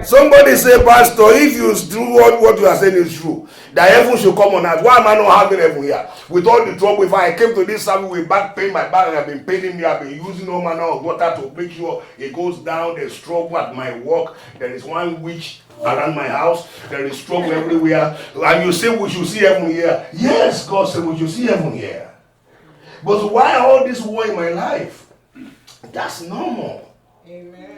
Somebody say, Pastor, if you do what you are saying is true, the heaven should come on earth. Why am I not having heaven here? With all the trouble, if I came to this service with back pain, my back have been paining me, I've been using all manner of water to make sure it goes down. There's trouble at my work. There is one witch around my house. There is trouble everywhere. And you say we should see heaven here. Yes, God said we should see heaven here. But why all this war in my life? That's normal. Amen.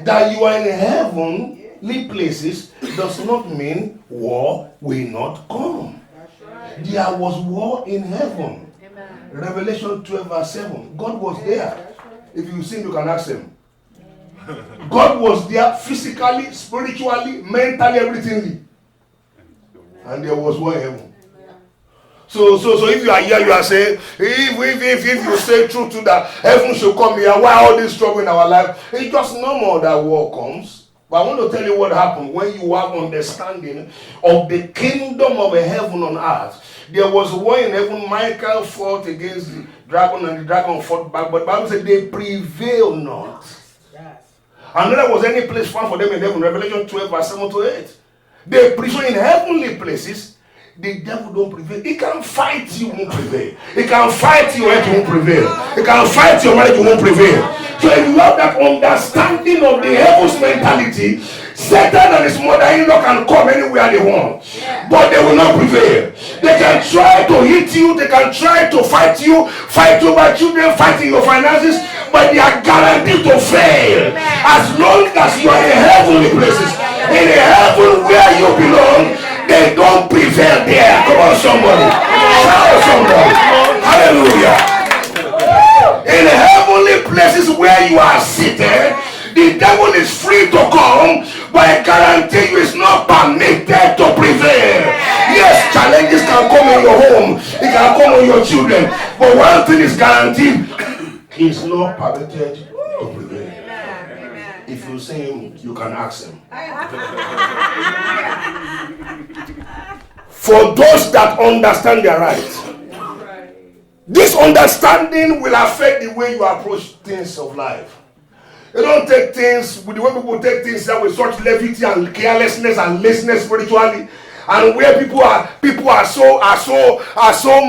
That you are in heavenly places does not mean war will not come. Right. There was war in heaven. Amen. Revelation 12 verse 7. God was there. If you sin, you can ask him. God was there physically, spiritually, mentally, everything. And there was war in heaven. So if you are here, you are saying, if you say true to that, heaven should come here. Why all this trouble in our life? It's just normal that war comes. But I want to tell you what happened when you have understanding of the kingdom of heaven on earth. There was war in heaven. Michael fought against the dragon, and the dragon fought back. But the Bible said they prevailed not. Yes. And there was any place found for them in heaven. Revelation 12 verse 7 to 8. They prevail in heavenly places. The devil don't prevail. He can fight you, won't prevail. He can fight you, it won't prevail. He can fight your marriage, you won't prevail. So if you have that understanding of the heaven's mentality, Satan and his mother-in-law can come anywhere they want, but they will not prevail. They can try to hit you, they can try to fight you, fight over children, fighting your finances, but they are guaranteed to fail. As long as you are in heavenly places, in the heaven where you belong, they don't prevail there. Come on, somebody. Shout somebody. Hallelujah. In the heavenly places where you are seated, the devil is free to come, but I guarantee you it's not permitted to prevail. Yes, challenges can come in your home. It can come on your children. But one thing is guaranteed. It's not permitted to prevail. If you see him, you can ask him. For those that understand their rights, this understanding will affect the way you approach things of life. You don't take things with the way people take things that with such levity and carelessness and laziness spiritually, and where people are so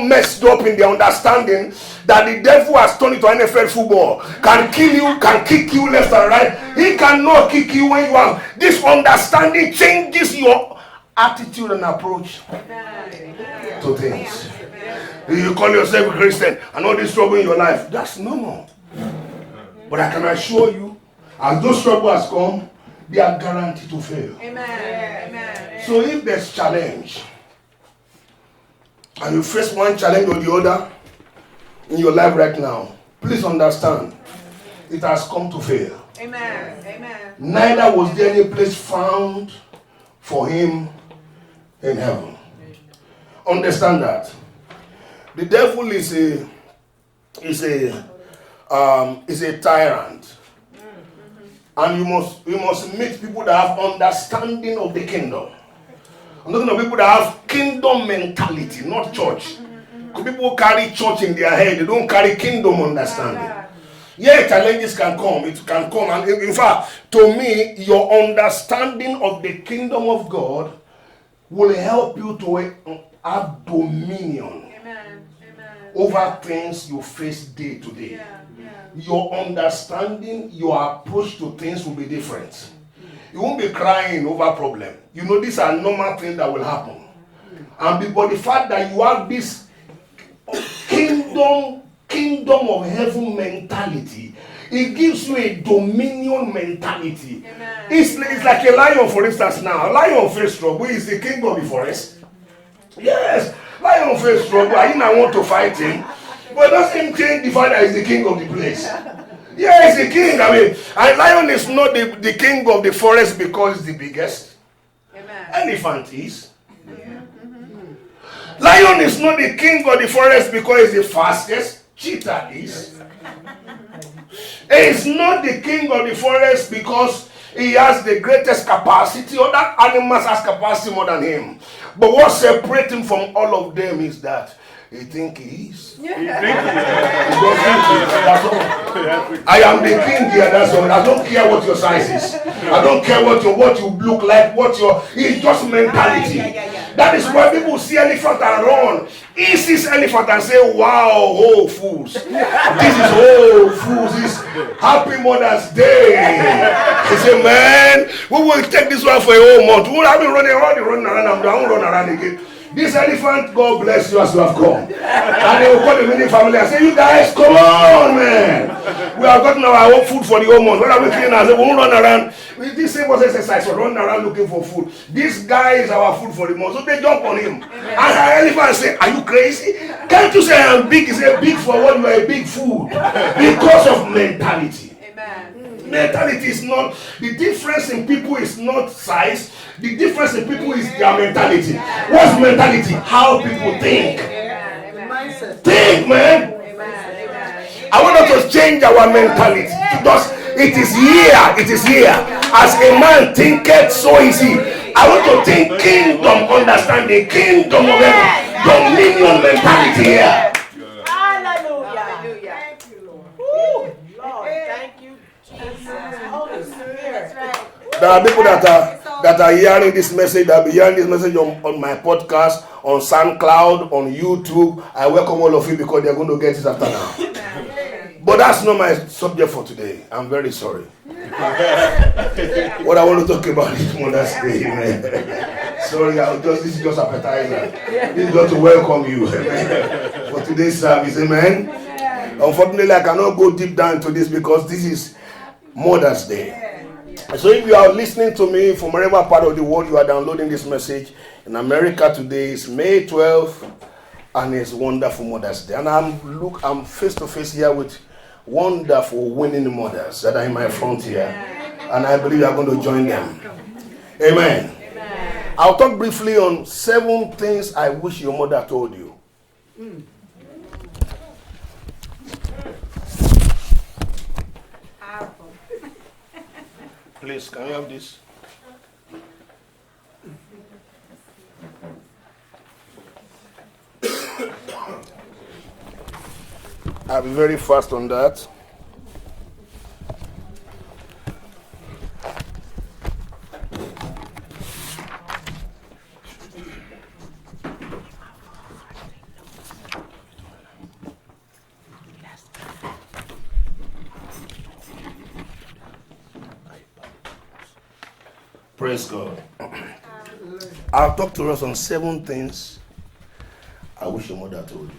messed up in their understanding that the devil has turned into NFL football. Can kill you, can kick you left and right. He cannot kick you when you have this understanding. Changes your attitude and approach to things. You call yourself a Christian and all this trouble in your life, that's normal. But I can assure you, as those troubles come, they are guaranteed to fail. Amen. So if there's challenge, and you face one challenge or the other in your life right now, please understand, it has come to fail. Amen. Neither was there any place found for him in heaven. Understand that. The devil is a tyrant. And you must meet people that have understanding of the kingdom. I'm talking about people that have kingdom mentality, not church. Because people carry church in their head, they don't carry kingdom understanding. Yeah, challenges can come, it can come. And in fact, to me, your understanding of the kingdom of God will help you to have dominion over things you face day to day. Your understanding, your approach to things will be different. You won't be crying over problem. You know these are normal things that will happen. And but the fact that you have this kingdom of heaven mentality, it gives you a dominion mentality. It's like a lion, for instance. Now a lion face trouble. Who is the king of the forest? Yes, lion face trouble. I didn't want to fight him, but doesn't change the fact that he's the king of the place. Yeah, he's the king. I mean, and lion is not the king of the forest because it's the biggest. Elephant is. Lion is not the king of the forest because he's the fastest. Cheetah is. He's not the king of the forest because he has the greatest capacity. Other animals has capacity more than him. But what separates him from all of them is that He think he is. He think He don't think he is. That's all. I am the king here. That's all. I don't care what your size is. I don't care what you look like. It's just mentality. That is why people see elephant and run. He sees elephant and say, "Wow, oh fools! This is fools! This Happy Mother's Day." He say, "Man, we will take this one for a whole month. We will have been running around. I won't run around again." This elephant, God bless you as you have come. And they will call the mini family and say, "You guys, come on, man. We have gotten our own food for the whole month. When are we cleaning ourselves? We won't run around." This same was exercise for running around looking for food. This guy is our food for the month. So they jump on him. And our elephant say, "Are you crazy? Can't you say I am big?" He say, "Big for what? You are a big food." Because of mentality. Amen. Mentality is not, the difference in people is not size. The difference in people is their mentality. What's mentality? How people think. Think, man. I want us to change our mentality. Because it is here. As a man thinketh, so is he. I want to think kingdom understanding, kingdom of heaven, dominion mentality here. Hallelujah. Thank you, Lord. Lord, thank you, Jesus. Holy Spirit. There are people that are hearing this message, that will be hearing this message on my podcast, on SoundCloud, on YouTube. I welcome all of you because they're going to get it after now. But that's not my subject for today. I'm very sorry. What I want to talk about is Mother's Day, man. Sorry, this is just appetizer. This is just to welcome you, amen, for today's service, amen. Unfortunately, I cannot go deep down into this because this is Mother's Day. So if you are listening to me from wherever part of the world you are downloading this message, in America today is May 12th, and it's wonderful Mother's Day. And I'm face to face here with wonderful winning mothers that are in my front here, and I believe you are going to join them. Amen. I'll talk briefly on 7 things I wish your mother told you. Please, can you have this? I'll be very fast on that. Praise God. I'll talk to us on 7 things I wish your mother told you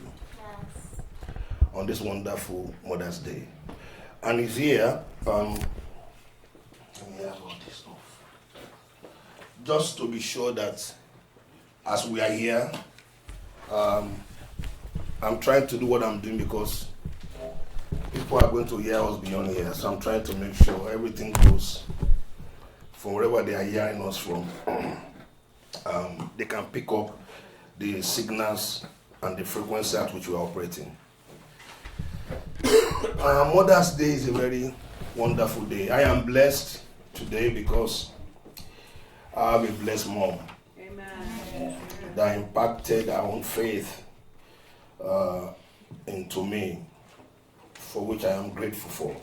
on this wonderful Mother's Day. And it's here. Let me have all this stuff. Just to be sure that as we are here, I'm trying to do what I'm doing because people are going to hear us beyond here. So I'm trying to make sure everything goes from wherever they are hearing us from. They can pick up the signals and the frequency at which we are operating. Mother's Day is a very wonderful day. I am blessed today because I have a blessed mom. Amen. That impacted her own faith into me, for which I am grateful for.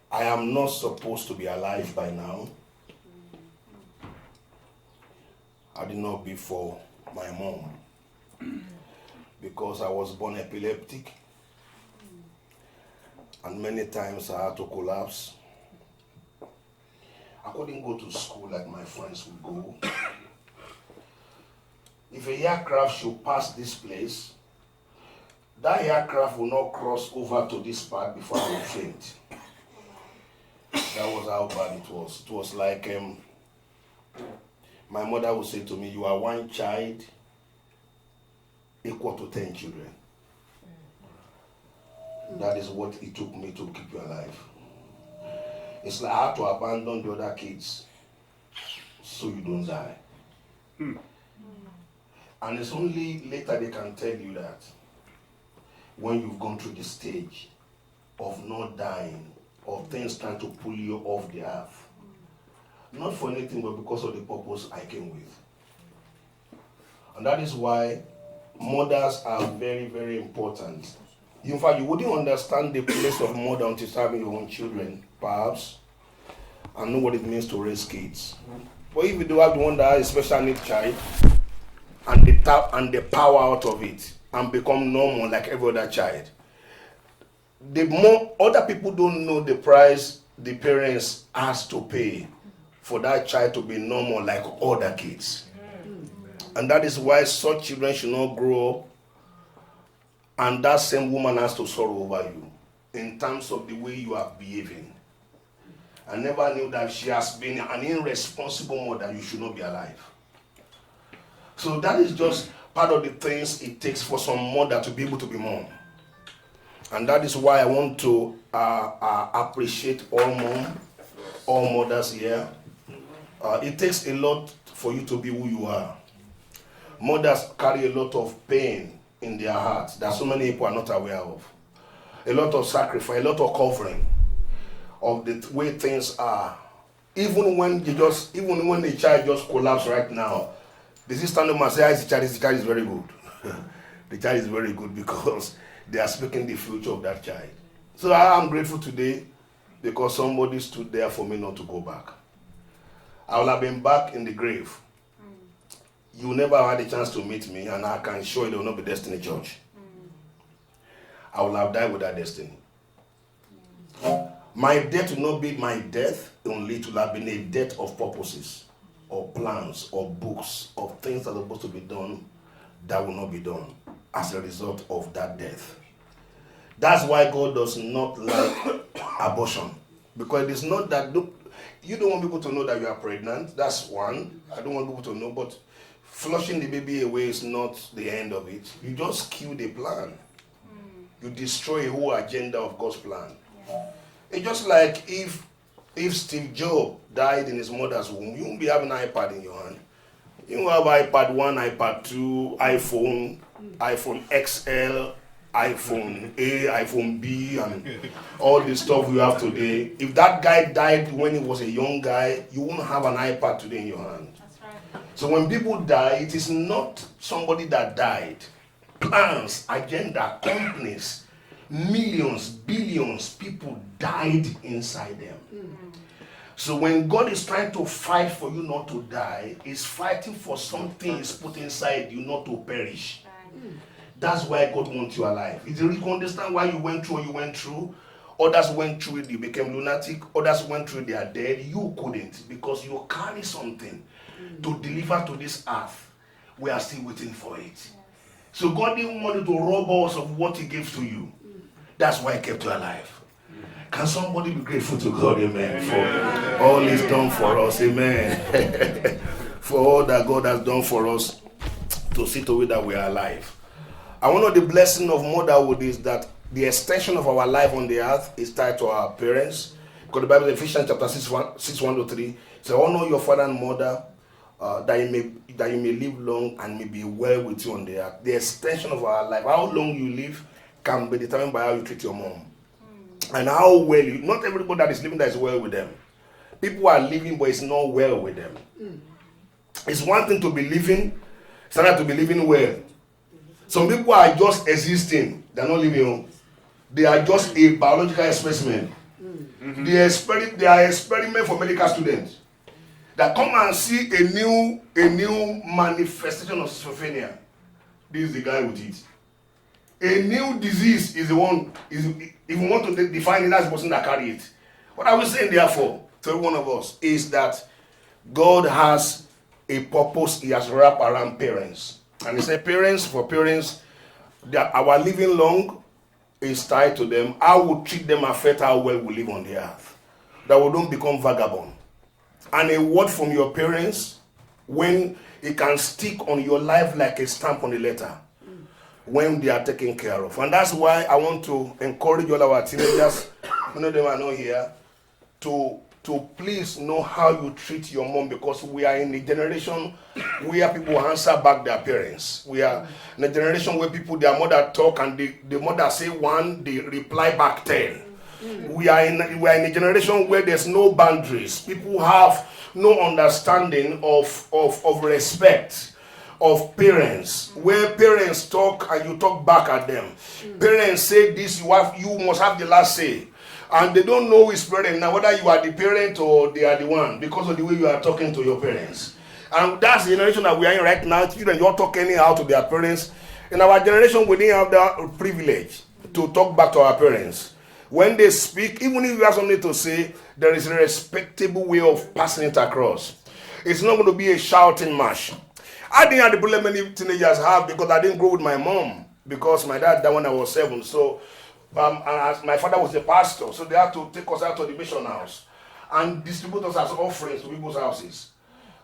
I am not supposed to be alive by now. I did not be for my mom because I was born epileptic, and many times I had to collapse. I couldn't go to school like my friends would go. If a aircraft should pass this place, that aircraft will not cross over to this part before I would faint. That was how bad it was. It was like my mother would say to me, "You are one child equal to 10 children." That is what it took me to keep you alive. It's like I had to abandon the other kids so you don't die. And it's only later they can tell you that when you've gone through the stage of not dying, of things trying to pull you off the earth. Not for anything, but because of the purpose I came with. And that is why mothers are very, very important. In fact, you wouldn't understand the place of mother until having your own children, perhaps, and know what it means to raise kids. But if you do have the one that has a special need child, and the power out of it, and become normal like every other child, the more other people don't know the price the parents has to pay for that child to be normal like other kids. And that is why such children should not grow up and that same woman has to sorrow over you in terms of the way you are behaving. I never knew that she has been an irresponsible mother. You should not be alive. So that is just part of the things it takes for some mother to be able to be mom. And that is why I want to appreciate all mothers here. It takes a lot for you to be who you are. Mothers carry a lot of pain in their hearts that so many people are not aware of. A lot of sacrifice, a lot of covering of the way things are. Even when the child just collapses right now, the sister stand up and say, the child is very good. The child is very good because they are speaking the future of that child. So I am grateful today because somebody stood there for me not to go back. I will have been back in the grave. You never had a chance to meet me, and I can show you there will not be Destiny Church. I will have died with that destiny. My death will not be my death, only it will have been a death of purposes, or plans, or books, of things that are supposed to be done that will not be done as a result of that death. That's why God does not like abortion. Because it is not that you don't want people to know that you are pregnant. That's one. I don't want people to know, but flushing the baby away is not the end of it. You just kill the plan. You destroy a whole agenda of God's plan. Yeah. It's just like if Steve Jobs died in his mother's womb, you won't be having an iPad in your hand. You won't have iPad 1, iPad 2, iPhone XL, iPhone A, iPhone B, and all the stuff we have today. If that guy died when he was a young guy, you won't have an iPad today in your hand. So when people die, it is not somebody that died. Plans, agenda, companies, millions, billions, people died inside them. So when God is trying to fight for you not to die, He's fighting for something He's put inside you not to perish. That's why God wants you alive. You can understand why you went through what you went through. Others went through it, you became lunatic. Others went through it, they are dead. You couldn't because you carry something to deliver to this earth. We are still waiting for it. So God didn't want you to rob us of what He gave to you. That's why He kept you alive. Can somebody be grateful to God, amen, for all He's done for us, amen. For all that God has done for us to see to it that we are alive. And one of the blessings of motherhood is that the extension of our life on the earth is tied to our parents. Because the Bible, Ephesians chapter 6:1-3, says, honor your father and mother, that you may live long and may be well with you on the earth. The extension of our life, how long you live, can be determined by how you treat your mom. And how well you, not everybody that is living that is well with them. People are living, but it's not well with them. It's one thing to be living, it's another to be living well. Some people are just existing, they're not living. They are just a biological specimen. They are experiment for medical students that come and see a new manifestation of schizophrenia. This is the guy with it. A new disease is the one, if you want to define it, that's the person that carry it. What are we saying therefore to every one of us is that God has a purpose He has wrapped around parents. And He said for parents, our living long is tied to them. How we treat them affect how well we live on the earth. That we don't become vagabond. And a word from your parents, when it can stick on your life like a stamp on a letter, when they are taken care of. And that's why I want to encourage all our teenagers, many of them are not here, to please know how you treat your mom, because we are in a generation where people answer back their parents. We are in a generation where their mother talk and the mother say one, they reply back 10. We are in a generation where there's no boundaries. People have no understanding of respect. of parents, where parents talk and you talk back at them. Parents say this, you must have the last say. And they don't know who is parent now, whether you are the parent or they are the one, because of the way you are talking to your parents. And that's the generation that we are in right now. Children, you're talking anyhow to their parents. In our generation, we didn't have that privilege to talk back to our parents. When they speak, even if you have something to say, there is a respectable way of passing it across. It's not going to be a shouting match. I didn't have the problem many teenagers have, because I didn't grow with my mom, because my dad died when I was 7. So and my father was a pastor, so they had to take us out to the mission house and distribute us as offerings to people's houses.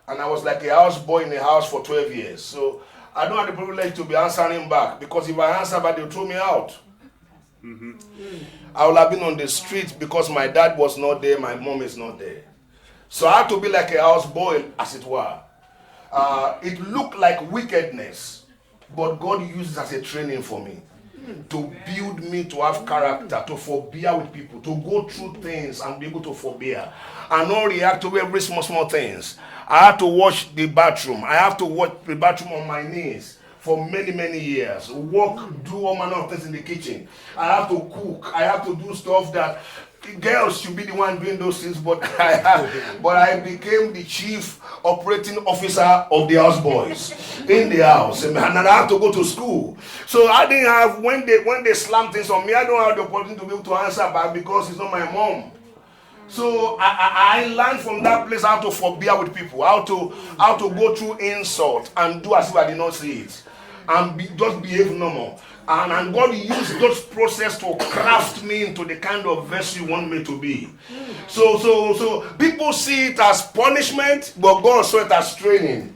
And I was like a house boy in a house for 12 years. So I don't have the privilege to be answering back, because if I answer back, they'll throw me out. I would have been on the street because my dad was not there, my mom is not there. So I had to be like a house boy, as it were. It looked like wickedness, but God used it as a training for me, to build me to have character, to forbear with people, to go through things and be able to forbear, and not react to every small things. I had to wash the bathroom. I have to wash the bathroom on my knees for many years. Walk, do all manner of things in the kitchen. I have to cook. I have to do stuff that girls should be the one doing those things, but I became the chief operating officer of the houseboys in the house, and I had to go to school. So I didn't have, when they slam things on me, I don't have the opportunity to be able to answer back, because it's not my mom. So I learned from that place how to forbear with people, how to go through insult and do as if I did not see it, and just behave normal. And God used those process to craft me into the kind of vessel you want me to be. So people see it as punishment, but God saw it as training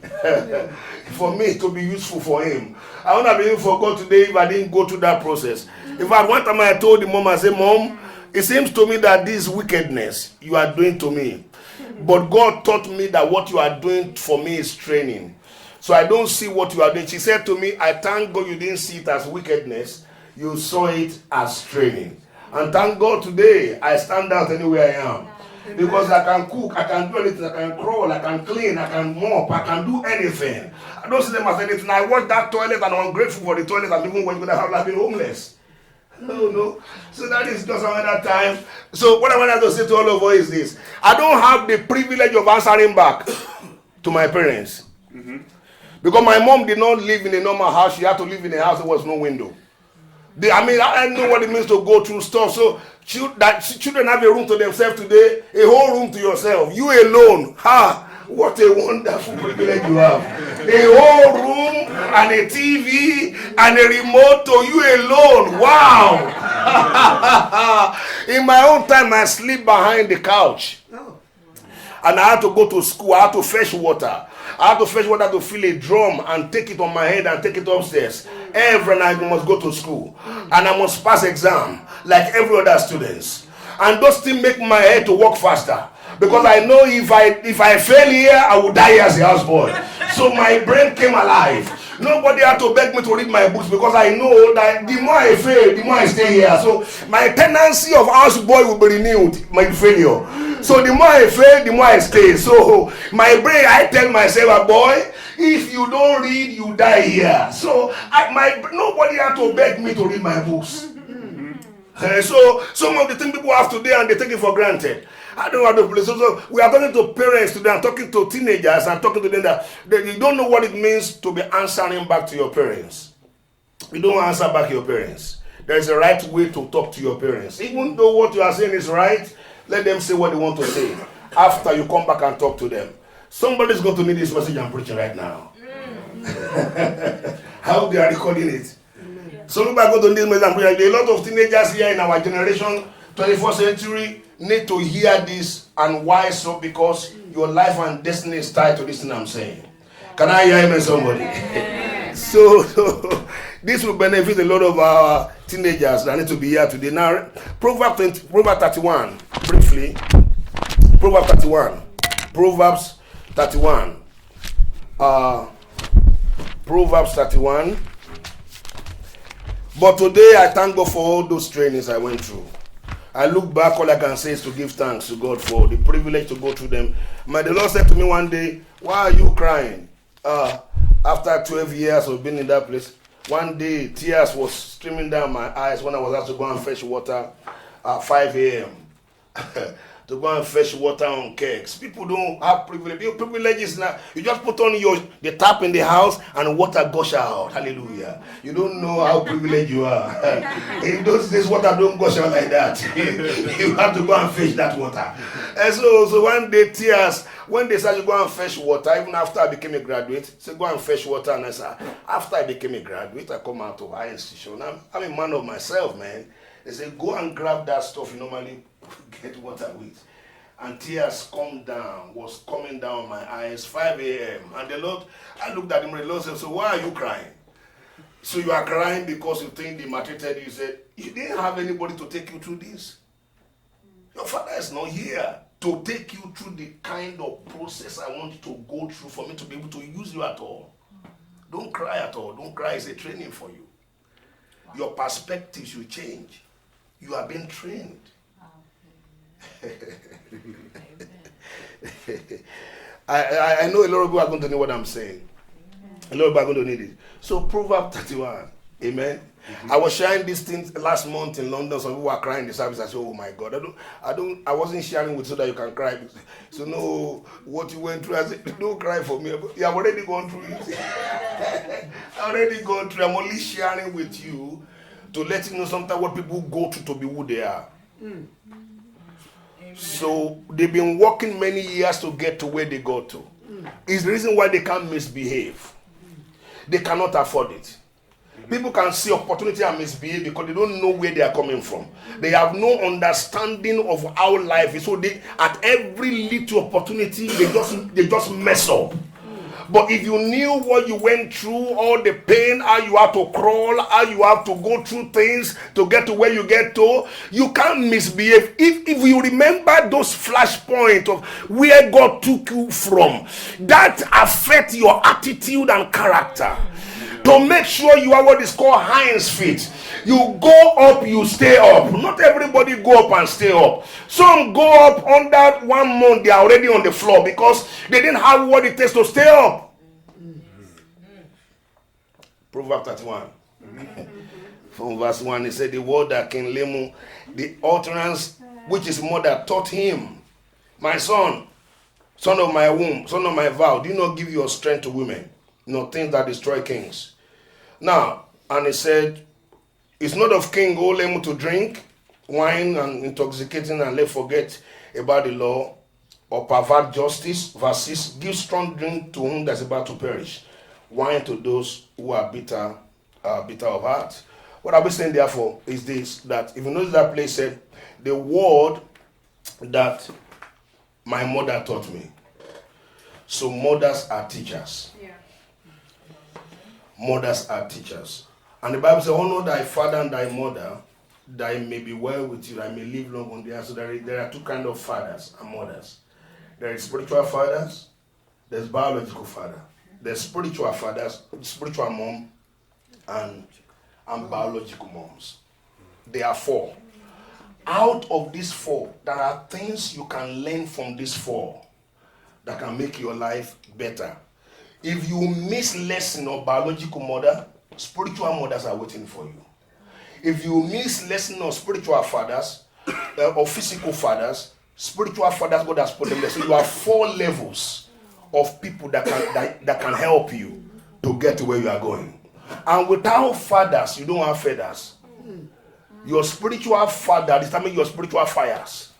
for me to be useful for Him. I wouldn't have been for God today if I didn't go through that process. In fact, one time I told the mom, I said, Mom, it seems to me that this wickedness you are doing to me, but God taught me that what you are doing for me is training. So I don't see what you are doing. She said to me, I thank God you didn't see it as wickedness. You saw it as training. And thank God today I stand out anywhere I am. Because I can cook, I can do anything, I can crawl, I can clean, I can mop, I can do anything. I don't see them as anything. I watch that toilet and I'm grateful for the toilet, and even when I have been homeless. No. So that is just another time. So what I want to say to all of us is this. I don't have the privilege of answering back to my parents. Because my mom did not live in a normal house. She had to live in a house that was no window. I know what it means to go through stuff. So children have a room to themselves today, a whole room to yourself. You alone. What a wonderful privilege you have. A whole room and a TV and a remote to you alone. Wow. In my own time, I sleep behind the couch. And I had to go to school. I had to fetch water. I had to fetch water to fill a drum and take it on my head and take it upstairs. Every night I must go to school. And I must pass exam like every other students. And those things make my head to work faster. Because I know if I fail here, I will die here as a houseboy. So my brain came alive. Nobody had to beg me to read my books, because I know that the more I fail, the more I stay here. So my tendency of houseboy will be renewed, my failure. So the more I fail, the more I stay. So my brain, I tell myself, boy, if you don't read, you die here. So nobody had to beg me to read my books. So some of the things people have today, and they take it for granted. I don't have the place. So we are talking to parents today, and talking to teenagers, and talking to them that you don't know what it means to be answering back to your parents. You don't answer back your parents. There is a right way to talk to your parents. Even though what you are saying is right, let them say what they want to say. After you come back and talk to them. Somebody's going to need this message I'm preaching right now. How they are recording it. Somebody going to need this message I'm preaching. There are a lot of teenagers here in our generation, 21st century, need to hear this. And why so? Because your life and destiny is tied to this thing I'm saying. Can I hear amen, somebody? So this will benefit a lot of our teenagers that need to be here today. Now, Proverbs 31, briefly. Proverbs 31. Proverbs 31. Proverbs 31. But today I thank God for all those trainings I went through. I look back, all I can say is to give thanks to God for the privilege to go through them. The Lord said to me one day, why are you crying? After 12 years of being in that place, one day tears was streaming down my eyes when I was asked to go and fetch water at 5 a.m. to go and fetch water on kegs. People don't have privilege. Privileges now. You just put on the tap in the house and water gush out. Hallelujah. You don't know how privileged you are. In those days, water don't gush out like that. You have to go and fetch that water. And so one day, tears, when they said you go and fetch water, even after I became a graduate, say go and fetch water. And I said, after I became a graduate, I come out of high institution. I'm a man of myself, man. They say, go and grab that stuff you normally get water with. And tears was coming down my eyes, 5 a.m. And the Lord, I looked at him and the Lord said, so why are you crying? So you are crying because you think they maltreated you. You said, you didn't have anybody to take you through this. Your father is not here to take you through the kind of process I want you to go through for me to be able to use you at all. Don't cry at all. Don't cry. It's a training for you. Your perspective should change. You are being trained. I know a lot of people are going to know what I'm saying. A lot of people are going to need it. So Proverbs 31. Amen. I was sharing these things last month in London. Some people were crying in the service. I said, oh my God, I wasn't sharing with you so that you can cry. So no, what you went through, I said, don't cry for me. You have already gone through it. I've already gone through. I'm only sharing with you to let you know sometimes what people go through to be who they are. So they've been working many years to get to where they got to. It's the reason why they can't misbehave. They cannot afford it. People can see opportunity and misbehave because they don't know where they are coming from. They have no understanding of how life is. So they, at every little opportunity, they just mess up. But if you knew what you went through, all the pain, how you have to crawl, how you have to go through things to get to where you get to, you can't misbehave. If you remember those flashpoints of where God took you from, that affects your attitude and character. To make sure you are what is called hinds feet. You go up, you stay up. Not everybody go up and stay up. Some go up under 1 month, they are already on the floor because they didn't have what it takes to stay up. Proverbs 31. From verse 1, he said, the word that King Lemuel, the utterance which his mother taught him, my son of my womb, son of my vow, do not give your strength to women, nor things that destroy kings. Now, and he said, it's not of King Lemuel to drink wine and intoxicating and let forget about the law or pervert justice. Verse 6, give strong drink to whom that's about to perish, wine to those who are bitter of heart. What are we saying therefore is this, that if you notice that place said, the word that my mother taught me. So mothers are teachers. Yeah. Mothers are teachers. And the Bible says, honor thy father and thy mother, that it may be well with you, that I may live long on the earth. So there are two kinds of fathers and mothers. There is spiritual fathers, there's biological father. There's spiritual fathers, spiritual mom, and biological moms. There are four. Out of these four, there are things you can learn from these four that can make your life better. If you miss lesson of biological mother, spiritual mothers are waiting for you. If you miss lesson of spiritual fathers, or physical fathers, spiritual fathers, God has put them there. So you have 4 levels of people that can help you to get to where you are going. And without fathers, you don't have feathers. Your spiritual father determines your spiritual fires.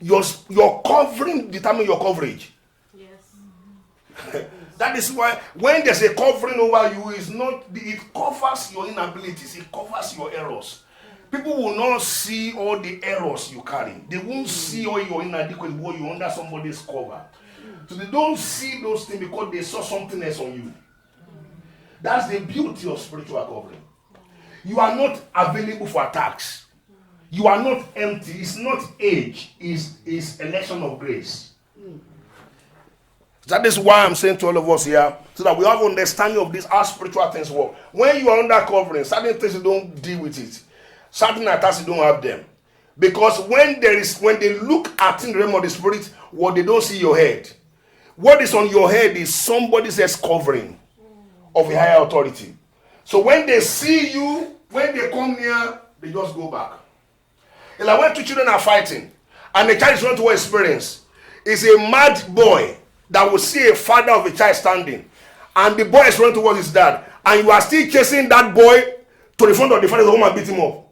Your covering determines your coverage. Yes. That is why when there's a covering over you, it covers your inabilities, it covers your errors. People will not see all the errors you carry. They won't see all your inadequacies when you're under somebody's cover. So they don't see those things because they saw something else on you. That's the beauty of spiritual covering. You are not available for attacks. You are not empty. It's not age. It's election of grace. That is why I'm saying to all of us here, so that we have understanding of this, how spiritual things work. When you are under covering, certain things you don't deal with it. Certain attacks you don't have them. Because when they look at in the realm of the spirit, what they don't see your head. what is on your head is somebody's else covering of a higher authority. So when they see you, when they come near, they just go back. It's like when two children are fighting and the child is running towards experience, it's a mad boy that will see a father of a child standing and the boy is running towards his dad, and you are still chasing that boy to the front of the father, the woman beat him up.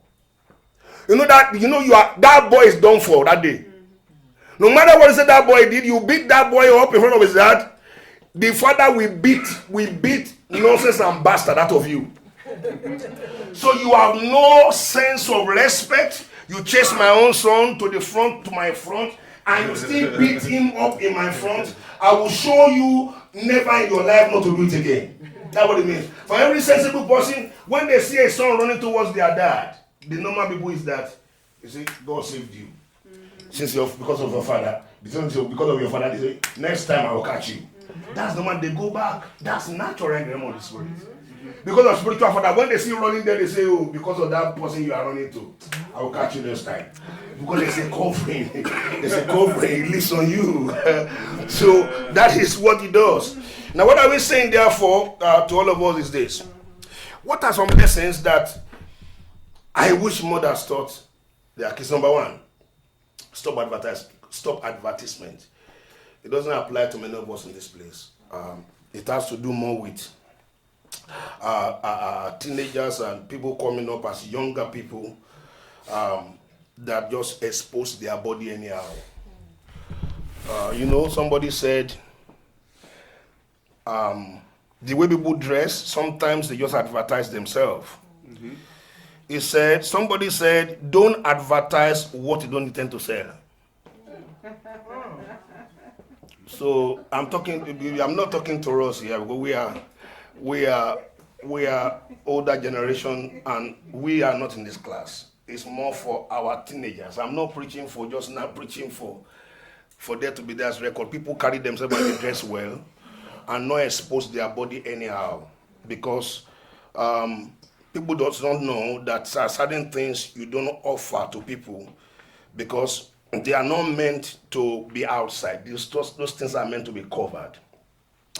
You know that boy is done for that day. No matter what that boy did, you beat that boy up in front of his dad, the father will beat nonsense and bastard out of you. So you have no sense of respect. You chase my own son to the front, to my front, and you still beat him up in my front. I will show you never in your life not to do it again. That's what it means. For every sensible person, when they see a son running towards their dad, the normal people is that, you see, God saved you. Since because of your father, because of your father, they say, next time I will catch you. That's the man they go back. That's natural in the realm of the spirit. Because of spiritual father, when they see you running there, they say, oh, because of that person you are running to, I will catch you next time. Because they say covering. They say covering, it lives on you. So that is what he does. Now what are we saying therefore to all of us is this. What are some lessons that I wish mothers taught their kids? Number one, stop advertisement. It doesn't apply to many of us in this place. It has to do more with teenagers and people coming up as younger people that just expose their body anyhow. Somebody said the way people dress, sometimes they just advertise themselves. Somebody said, don't advertise what you don't intend to sell. So I'm not talking to us here, because we are older generation and we are not in this class. It's more for our teenagers. I'm not preaching for there to be this record. People carry themselves and they dress well and not expose their body anyhow, because people don't know that certain things you don't offer to people because they are not meant to be outside. Those things are meant to be covered.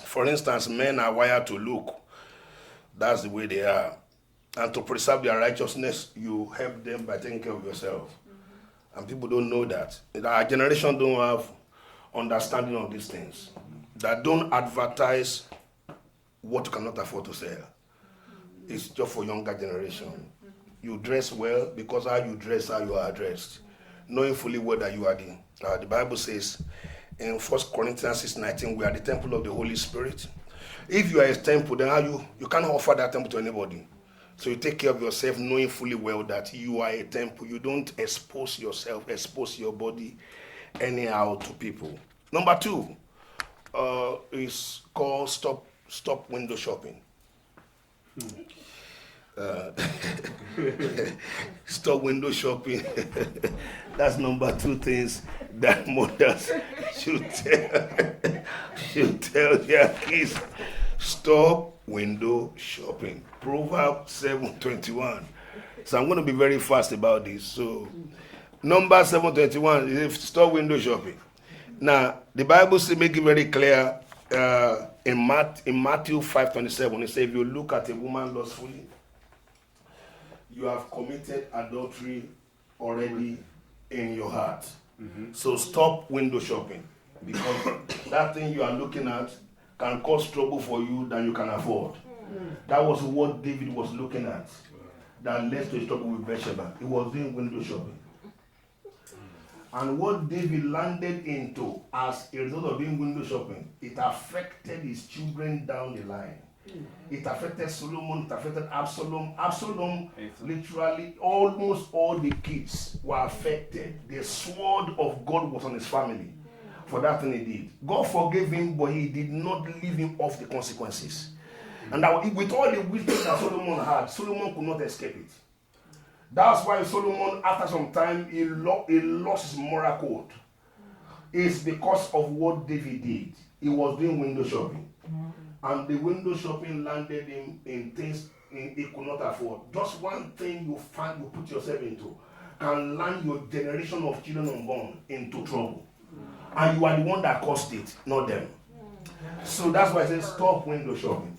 For instance, men are wired to look. That's the way they are. And to preserve their righteousness, you help them by taking care of yourself. And people don't know that. Our generation don't have understanding of these things. That don't advertise what you cannot afford to sell. It's just for younger generation. You dress well because how you dress, how you are dressed. Knowing fully well that you are the Bible says in 1 Corinthians 6:19, we are the temple of the Holy Spirit. If you are a temple, then you can't offer that temple to anybody. So you take care of yourself, knowing fully well that you are a temple. You don't expose yourself, expose your body anyhow to people. Number 2 is called stop window shopping. Stop window shopping. That's number 2 things that mothers should tell their kids. Stop window shopping. Proverbs 7:21. So I'm going to be very fast about this. So number 7:21 is stop window shopping. Now the Bible says, make it very clear in Matthew 5:27. It says, if you look at a woman lustfully, you have committed adultery already in your heart. So stop window shopping, because that thing you are looking at can cause trouble for you than you can afford. That was what David was looking at that led to his trouble with Bathsheba. He was doing window shopping. And what David landed into as a result of doing window shopping, it affected his children down the line. It affected Solomon, it affected Absalom. Absalom, literally, almost all the kids were affected. The sword of God was on his family for that thing he did. God forgave him, but he did not leave him off the consequences. And that, with all the wisdom that Solomon had, Solomon could not escape it. That's why Solomon, after some time, he lost his moral code. It's because of what David did. He was doing window shopping. And the window shopping landed him in things he could not afford. Just one thing you put yourself into can land your generation of children unborn into trouble. And you are the one that caused it, not them. So that's why I say stop window shopping.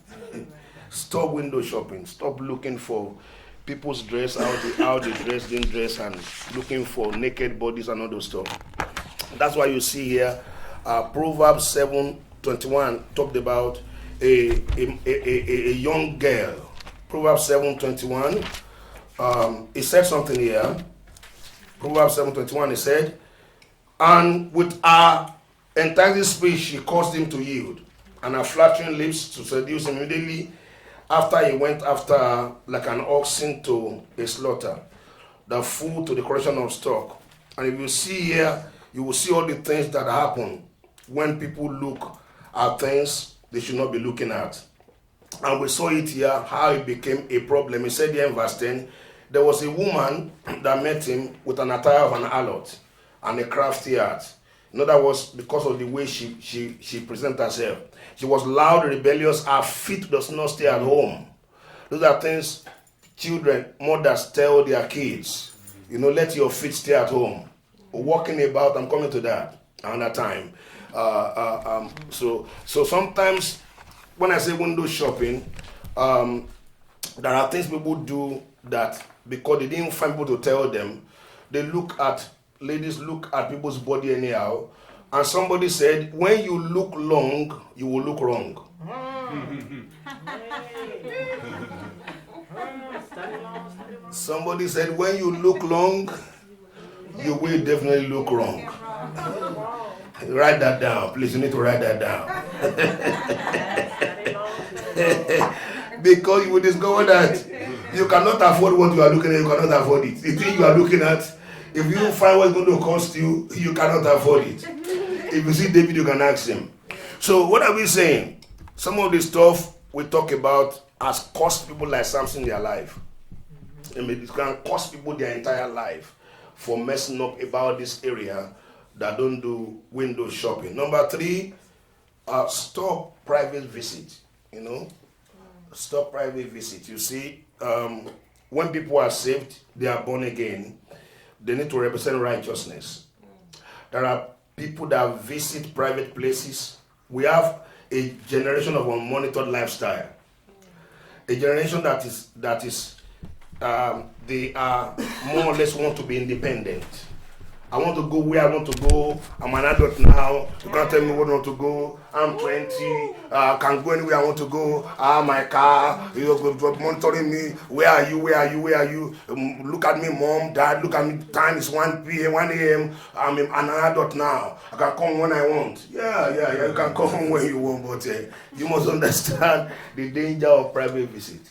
Stop window shopping. Stop looking for people's dress, how they dress, didn't dress, and looking for naked bodies and all those stuff. That's why you see here, Proverbs 7:21 talked about a young girl. Proverbs 7:21. It said something here. Proverbs 7:21. It said, and with her enticing speech she caused him to yield, and her flattering lips to seduce him. Immediately after he went after her like an oxen to a slaughter, the fool to the correction of stock. And if you see here, you will see all the things that happen when people look at things they should not be looking at. And we saw it here, how it became a problem. He said here in verse 10, there was a woman that met him with an attire of an harlot and a crafty heart. In other words, because of the way she presented herself. She was loud, rebellious, her feet does not stay at home. Those are things children, mothers tell their kids. Let your feet stay at home. Walking about, I'm coming to that another time. So sometimes when I say window shopping, there are things people do that because they didn't find people to tell them, ladies look at people's body anyhow. And somebody said, when you look long, you will look wrong. Somebody said, when you look long, you will definitely look wrong. Write that down, please. You need to write that down. Because you will discover that you cannot afford what you are looking at, you cannot afford it. The thing you are looking at, if you find what's going to cost you, you cannot afford it. If you see David, you can ask him. So what are we saying? Some of the stuff we talk about has cost people like Samson their life. It can cost people their entire life for messing up about this area that don't do window shopping. Number 3, stop private visit. Stop private visit. You see, when people are saved, they are born again, they need to represent righteousness. There are people that visit private places. We have a generation of unmonitored lifestyle. A generation that is they are more or less want to be independent. I want to go where I want to go. I'm an adult now. You can't tell me where I want to go. I'm 20. I can go anywhere I want to go. I have my car. You're monitoring me. Where are you? Where are you? Where are you? Look at me, mom, dad. Look at me. Time is 1 p.m., 1 a.m. I'm an adult now. I can come when I want. Yeah. You can come when you want. But you must understand the danger of private visit.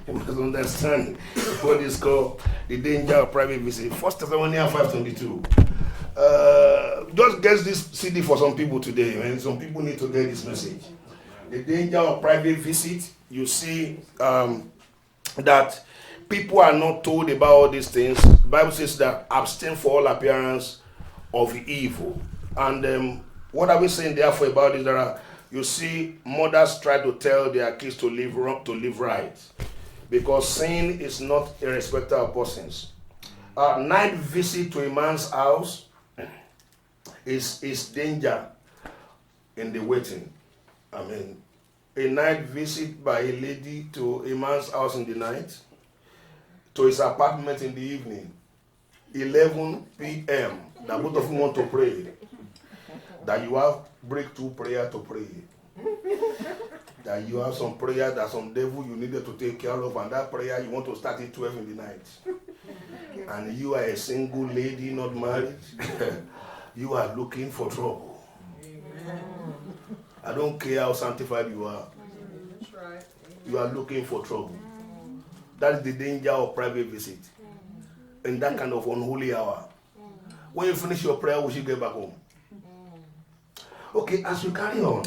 You must understand what is called the danger of private visit. 1 Thessalonians 5:22. Just get this CD for some people today, man. Some people need to get this message. The danger of private visit. You see that people are not told about all these things. The Bible says that abstain for all appearance of evil. And what are we saying therefore about this? You see, mothers try to tell their kids to live right. Because sin is not a respecter of persons. Night visit to a man's house is danger in the waiting. A night visit by a lady to a man's house in the night, to his apartment in the evening, 11 p.m., that both of you want to pray, that you have breakthrough prayer to pray. That you have some prayer, that some devil you needed to take care of, and that prayer you want to start at 12 in the night. And you are a single lady, not married. You are looking for trouble. I don't care how sanctified you are. You are looking for trouble. That is the danger of private visit. In that kind of unholy hour. When you finish your prayer, we should get back home. Okay, as we carry on.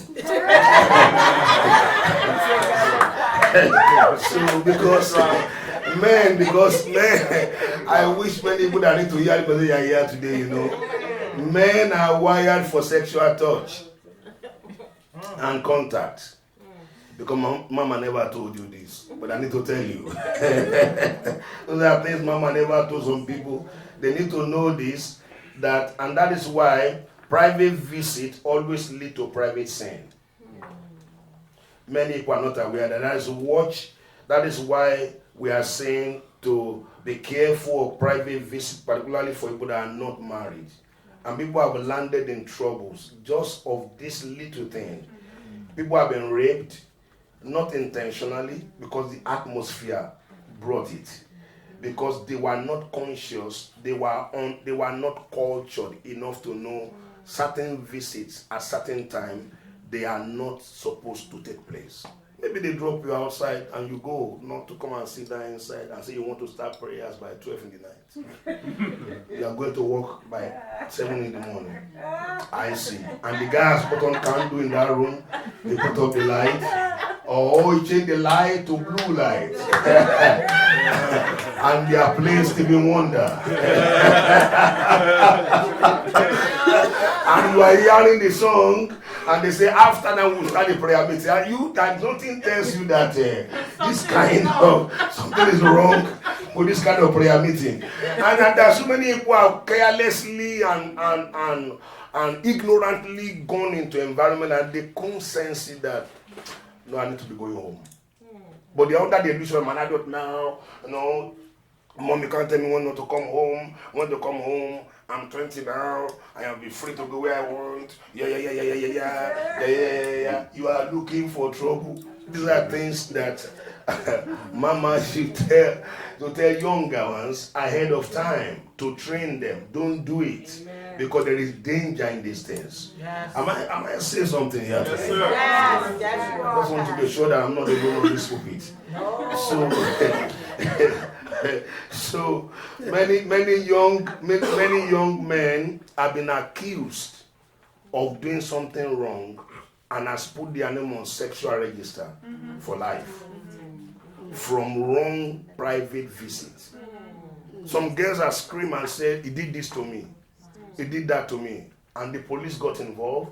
So, because I wish many people that need to hear because they are here today, Men are wired for sexual touch and contact. Because mama never told you this, but I need to tell you. Those are things mama never told some people. They need to know this, and that is why Private visit always lead to private sin. Many people are not aware that. That is why we are saying to be careful of private visits, particularly for people that are not married. And people have landed in troubles just of this little thing. People have been raped, not intentionally, because the atmosphere brought it. Because they were not conscious, they were not cultured enough to know certain visits at certain time, they are not supposed to take place. Maybe they drop you outside and you go, not to come and sit down inside and say you want to start prayers by 12 in the night. You are going to work by 7 in the morning. I see. And the guy has put on candle in that room. They put up the light. Or he changed the light to blue light. And they are playing Stevie Wonder. And you are hearing the song. And they say, after that we'll start the prayer meeting. And you, that nothing tells you that this kind of, something is wrong with this kind of prayer meeting. And there are so many people who have carelessly and ignorantly gone into environment and they couldn't sense it that, no, I need to be going home. But the other day, man, I don't now, Mom, you can't tell me when not to come home. When to come home, I'm 20 now. I am be free to go where I want. Yeah. You are looking for trouble. These are things that Mama should tell younger ones ahead of time to train them. Don't do it. Amen. Because there is danger in these things. Yes. Am I saying something here? Yes, sir. Yes. I just want to be sure that I'm not alone on this pulpit. No. So many young men have been accused of doing something wrong and has put their name on sexual register for life from wrong private visits. Some girls have screamed and said, he did this to me, he did that to me, and the police got involved.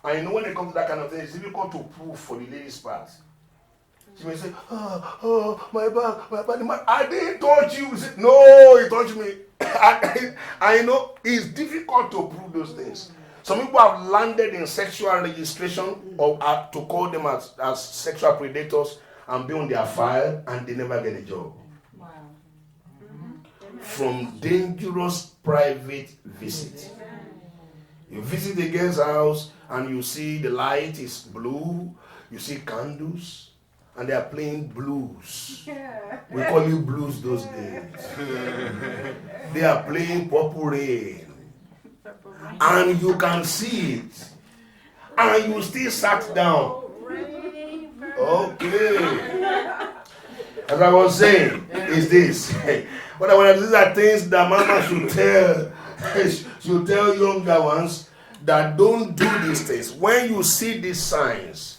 And when it comes to that kind of thing, it's difficult to prove for the lady's part. She may say, my back. I didn't touch you. Say, no, he touched me. I know it's difficult to prove those things. Some people have landed in sexual registration or to call them as sexual predators and be on their file and they never get a job. Wow. From dangerous private visit. You visit the girl's house and you see the light is blue, you see candles. And they are playing blues. We call you blues those days. They are playing Purple Rain. And you can see it. And you still sat down. Okay. As I was saying, is this. But these are things that Mama should tell younger ones that don't do these things. When you see these signs,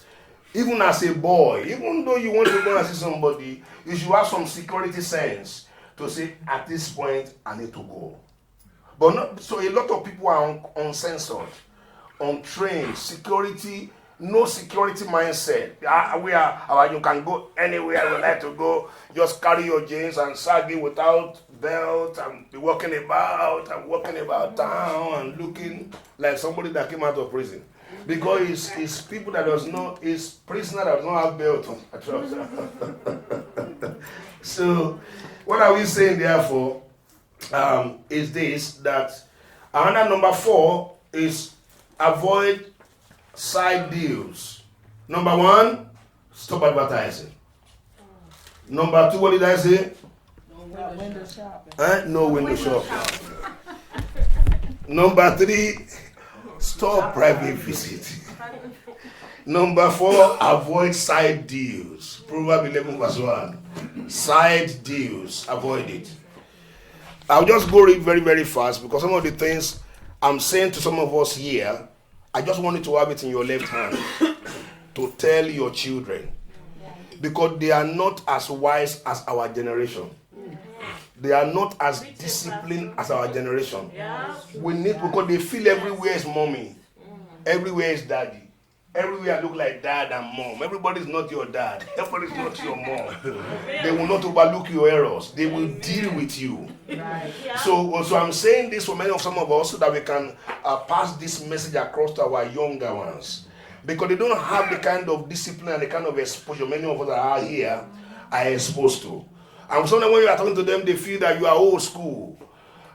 even as a boy, even though you want to go and see somebody, you should have some security sense to say, at this point, I need to go. But not, so a lot of people are uncensored, untrained, security, no security mindset. You can go anywhere you like to go, just carry your jeans and sag it without belt and be walking about town and looking like somebody that came out of prison. Because it's people that does not, it's prisoner that does not have belt on a trouser. So, what are we saying therefore? Is this, that another number 4 is avoid side deals. Number 1, stop advertising. Number 2, what did I say? No window shopping. No window shopping. Number 3, stop private visit. Number 4, avoid side deals. Proverbs 11 verse 1. Side deals, avoid it. I'll just go read very, very fast because some of the things I'm saying to some of us here, I just want you to have it in your left hand to tell your children. Because they are not as wise as our generation. They are not as disciplined as our generation. We need, because they feel everywhere is mommy, everywhere is daddy, everywhere look like dad and mom. Everybody's not your dad. Everybody's not your mom. They will not overlook your errors. They will deal with you. Right. Yeah. So I'm saying this for some of us so that we can pass this message across to our younger ones. Because they don't have the kind of discipline and the kind of exposure many of us that are here are exposed to. And sometimes when you are talking to them, they feel that you are old school.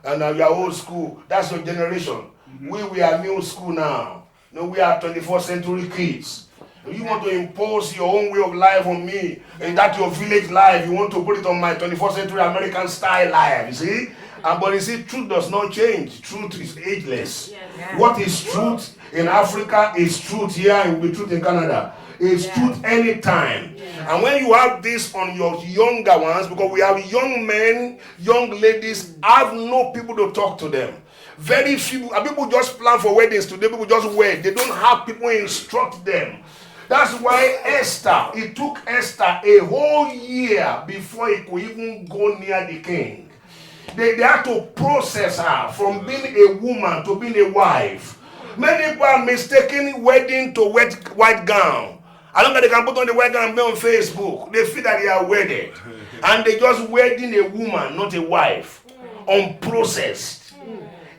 And you are old school. That's your generation. Mm-hmm. We are new school now. No, we are 21st century kids. You want to impose your own way of life on me. And that's your village life. You want to put it on my 21st century American style life. You see? But you see, truth does not change. Truth is ageless. Yes. What is truth in Africa is truth here. It will be truth in Canada. It's truth anytime. Yeah. And when you have this on your younger ones, because we have young men, young ladies, have no people to talk to them. Very few people just plan for weddings today. People just wed. They don't have people instruct them. That's why it took Esther a whole year before he could even go near the king. They had to process her from being a woman to being a wife. Many people are mistaking wedding to white gown. I don't know, they can put on the white gown and be on Facebook. They feel that they are wedded. And they just wedding a woman, not a wife. Unprocessed.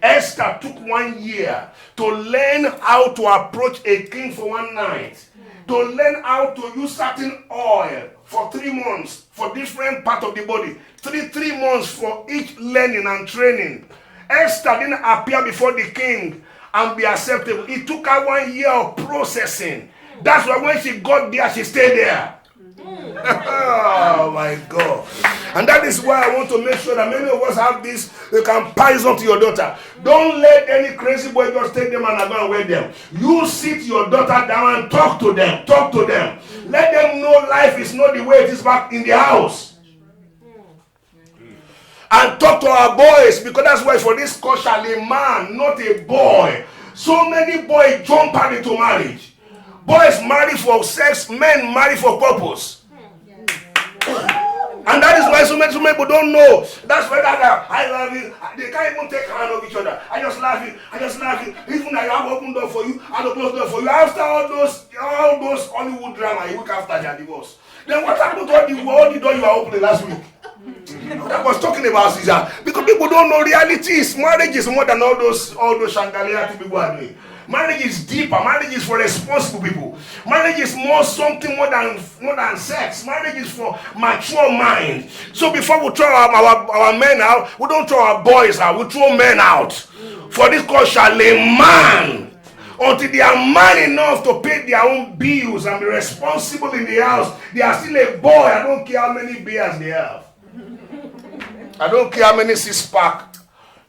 Esther took 1 year to learn how to approach a king for one night. To learn how to use certain oil for 3 months for different part of the body. Three months for each learning and training. Esther didn't appear before the king and be acceptable. It took her 1 year of processing. That's why when she got there, she stayed there. Oh my God. And that is why I want to make sure that many of us have this. They can pass on to your daughter. Don't let any crazy boy just take them and go and wed them. You sit your daughter down and talk to them. Talk to them. Let them know life is not the way it is back in the house. And talk to our boys, because that's why for this culture, a man, not a boy. So many boys jump into marriage. Boys marry for sex, men marry for purpose. And that is why so many people don't know. That's why I love you. They can't even take hand of each other. I just love you. Even I have opened door for you, I have closed door for you. After all those Hollywood drama, a week after their divorce. Then what happened to all the door you were opening last week? That was talking about Caesar. Because people don't know realities. Marriage is more than all those chandelier people are doing. Marriage is deeper. Marriage is for responsible people. Marriage is something more than sex. Marriage is for mature mind. So before we throw our men out, we don't throw our boys out. We throw men out. For this cause shall a man, until they are man enough to pay their own bills and be responsible in the house, they are still a boy. I don't care how many beers they have. I don't care how many six-pack.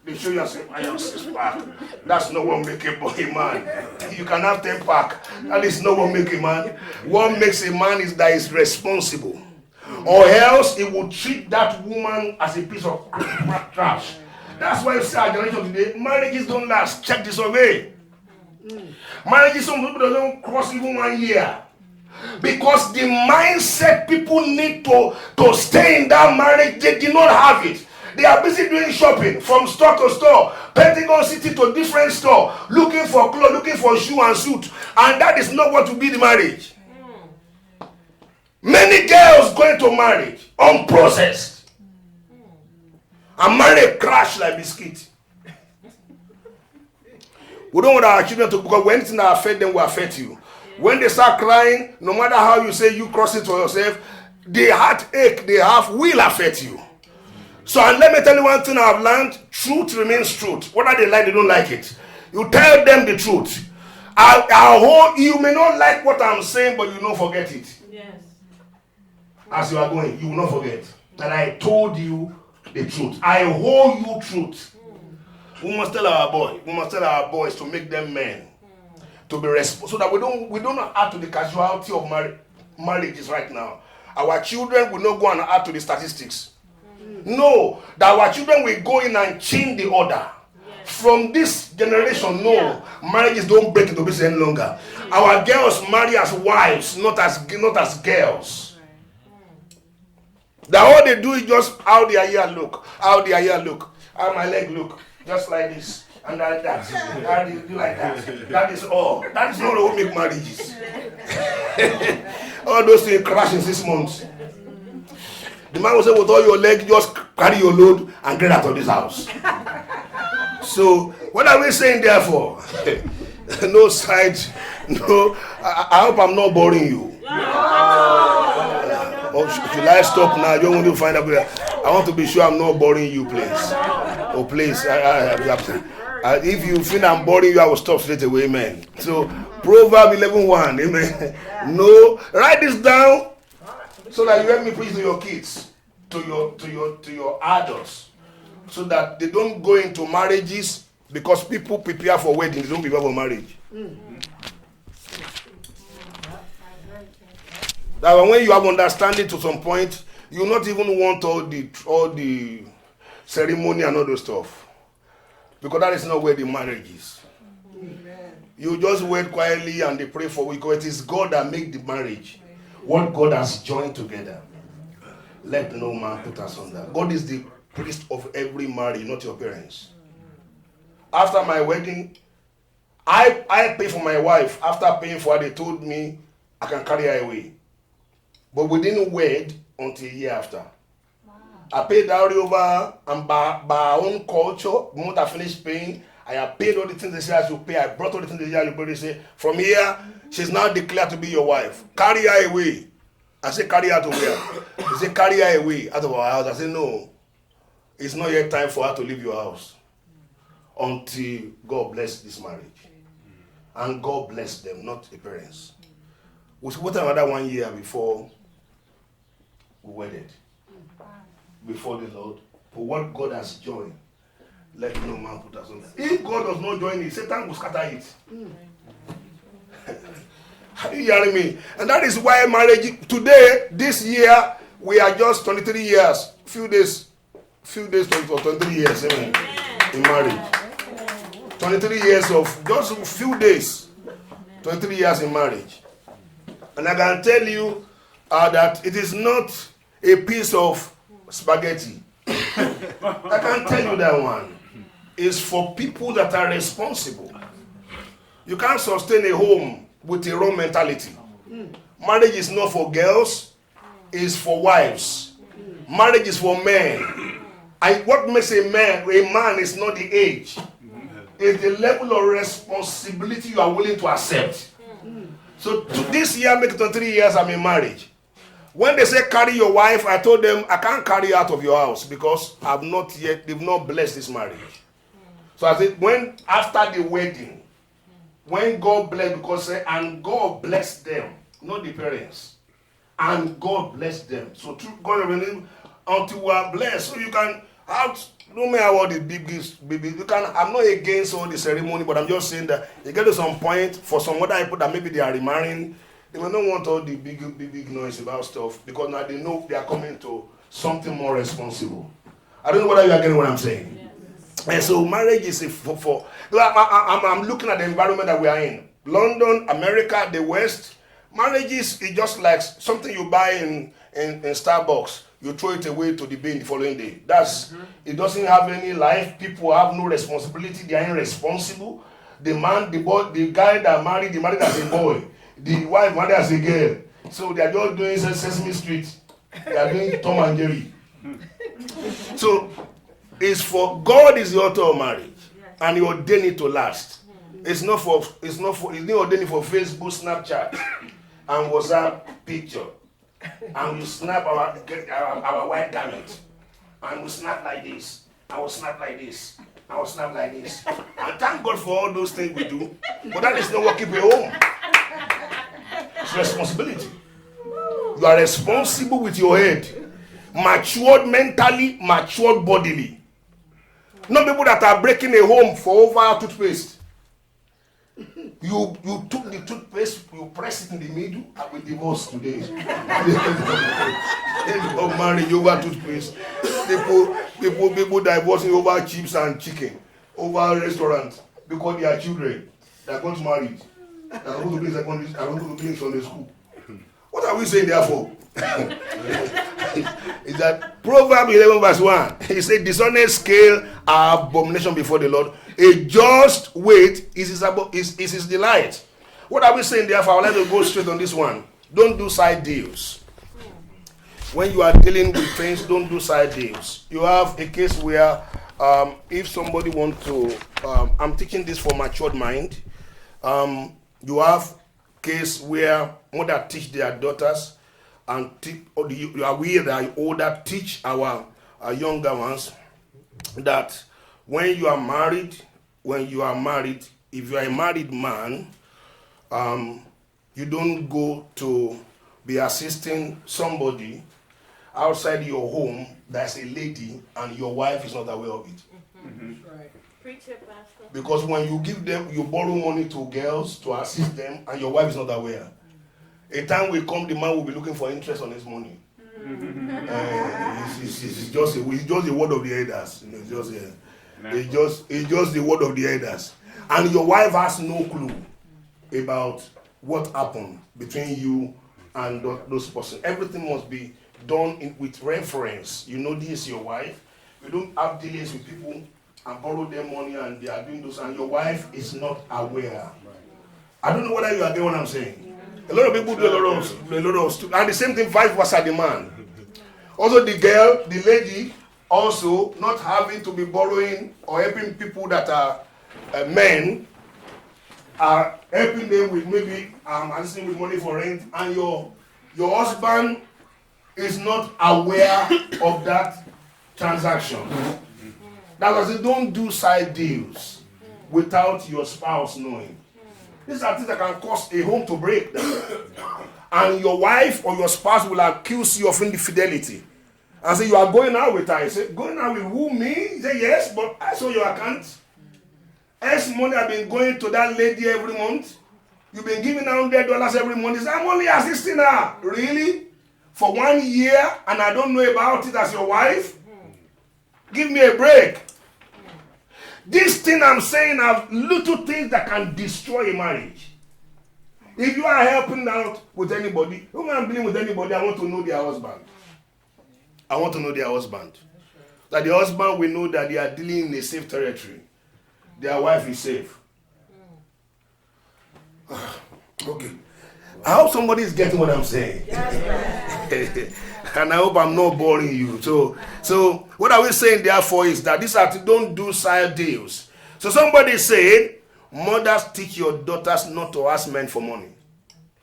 They show you and say, I have 6-pack. That's not what make a boy a man. You can have 10-pack. That is not what make a man. What makes a man is that he's responsible. Or else he will treat that woman as a piece of trash. That's why you see our generation today, marriages don't last. Check the survey. Marriages, some people don't cross even 1 year. Because the mindset people need to stay in that marriage, they did not have it. They are busy doing shopping from store to store, Pentagon City to different store, looking for clothes, looking for shoe and suit. And that is not what will be the marriage. Many girls going to marriage unprocessed. And marriage crash like biscuit. We don't want our children to, because when anything that affect them will affect you. When they start crying, no matter how you say you cross it for yourself, the heartache they have will affect you. So, and let me tell you one thing I've learned, truth remains truth. Whether they like, they don't like it. You tell them the truth. You may not like what I'm saying, but you will not forget it. Yes. As you are going, you will not forget that I told you the truth. I hold you truth. We must tell our boys to make them men. To be responsible, so that we don't add to the casualty of marriages right now. Our children will not go and add to the statistics. No, that our children will go in and change the order. Yes. From this generation, marriages don't break into business any longer. Our girls marry as wives, not as girls. That all they do is just how their hair look, how my leg look, just like this. and like that, and do like that. That is all. That is not what make marriages. All those things crash in 6 months. The man will say, with all your leg, just carry your load and get out of this house. So, what are we saying therefore? No side, no. I hope I'm not boring you. Or should I stop now? I don't want to find out. I want to be sure I'm not boring you, please. Oh, please. If you feel I'm boring you, I will stop straight away, amen. So, Proverbs 11:1, amen. No, write this down so that you help me preach to your kids, to your adults, so that they don't go into marriages because people prepare for weddings, they don't prepare for marriage. That when you have understanding to some point, you not even want all the ceremony and all those stuff, because that is not where the marriage is. You just wait quietly and they pray for you, because it is God that make the marriage. What God has joined together, let no man put asunder. God is the priest of every marriage, not your parents. After my wedding, I pay for my wife. After paying for her, they told me I can carry her away. But we didn't wed until a year after. Wow. I paid dowry over her, and by our own culture, the moment I finished paying, I have paid all the things they say I should pay. I brought all the things they say I should pay. They say, from here, she's now declared to be your wife. Carry her away. I say, carry her to where? They say, carry her away out of our house. I say, no. It's not yet time for her to leave your house until God bless this marriage. And God bless them, not the parents. We waited another 1 year before we wedded. Before the Lord. For what God has joined, let no man put us on. If God does not join it, Satan will scatter it. Are you hearing me? And that is why marriage today, this year, we are just 23 years. Few days, 23 years, amen, in marriage. 23 years of just a few days. 23 years in marriage. And I can tell you that it is not a piece of spaghetti. I can tell you that one. It's for people that are responsible. You can't sustain a home with a wrong mentality. Marriage is not for girls, it's for wives. Marriage is for men. What makes a man is not the age. It's the level of responsibility you are willing to accept. So this year, make it 23 years I'm in marriage. When they say carry your wife, I told them I can't carry her out of your house because they've not blessed this marriage. So I said, when after the wedding, when God blessed, and God blessed them, not the parents, and God blessed them. So through God, until we are blessed, so you can have. No matter what the biggest, you can. I'm not against all the ceremony, but I'm just saying that you get to some point for some other people that maybe they are remarrying, they may not want all the big noise about stuff because now they know they are coming to something more responsible. I don't know whether you are getting what I'm saying. Yes. And so marriage is I'm looking at the environment that we are in. London, America, the West. Marriages is just like something you buy in Starbucks. You throw it away to the bin the following day. It doesn't have any life. People have no responsibility. They are irresponsible. The man, the boy, the guy that married, they married as a boy. The wife married as a girl. So they are just doing Sesame Street. They are doing Tom and Jerry. So it's for God is the author of marriage, and He ordained it to last. It's not ordained for Facebook, Snapchat, and WhatsApp picture. And we snap our white garment. And we snap like this. I will snap like this. I will snap like this. And thank God for all those things we do. But that is not what keeps you home. It's responsibility. You are responsible with your head. Matured mentally, matured bodily. Not people that are breaking a home for over toothpaste. You took the toothpaste, you press it in the middle, and we divorce today. Of marriage over toothpaste. People divorcing over chips and chicken, over restaurants, because they are children. They are not married. They are going to be in Sunday school. What are we saying therefore? Is that Proverbs 11 verse 1? He said, dishonest scale are abomination before the Lord. A just weight is his delight. What are we saying therefore? Let us go straight on this one. Don't do side deals. When you are dealing with things, don't do side deals. You have a case where if somebody wants to, I'm teaching this for matured mind. You have case where mother teach their daughters, and you are we that are older teach our younger ones that when you are married, if you are a married man, you don't go to be assisting somebody outside your home that's a lady and your wife is not aware of it. Right. Preach it, Pastor. Because when you give them, you borrow money to girls to assist them and your wife is not aware. A time will come, the man will be looking for interest on his money. It's just the word of the elders. It's just the word of the elders. And your wife has no clue about what happened between you and those persons. Everything must be done with reference. You know this is your wife. You don't have dealings with people and borrow their money and they are doing those and your wife is not aware. I don't know whether you are getting what I'm saying. A lot of people do a lot of and the same thing vice versa the man. Also the girl, the lady, also not having to be borrowing or helping people that are men, are helping them with maybe assisting with money for rent, and your husband is not aware of that transaction. That's why I say don't do side deals without your spouse knowing. These are things that can cause a home to break down. And your wife or your spouse will accuse you of infidelity. And say you are going out with her. You say, going out with who, me? You say, yes, but I saw your account. X money I've been going to that lady every month. You've been giving her $100 every month. You say, I'm only assisting her. Really? For 1 year and I don't know about it as your wife? Give me a break. This thing I'm saying are little things that can destroy a marriage. If you are helping out with anybody, who am dealing with anybody, I want to know their husband. I want to know their husband. That the husband will know that they are dealing in a safe territory. Their wife is safe. Okay. I hope somebody is getting what I'm saying. Yes, and I hope I'm not boring you. So what are we saying therefore is that these are don't do side deals. So somebody said, mothers teach your daughters not to ask men for money.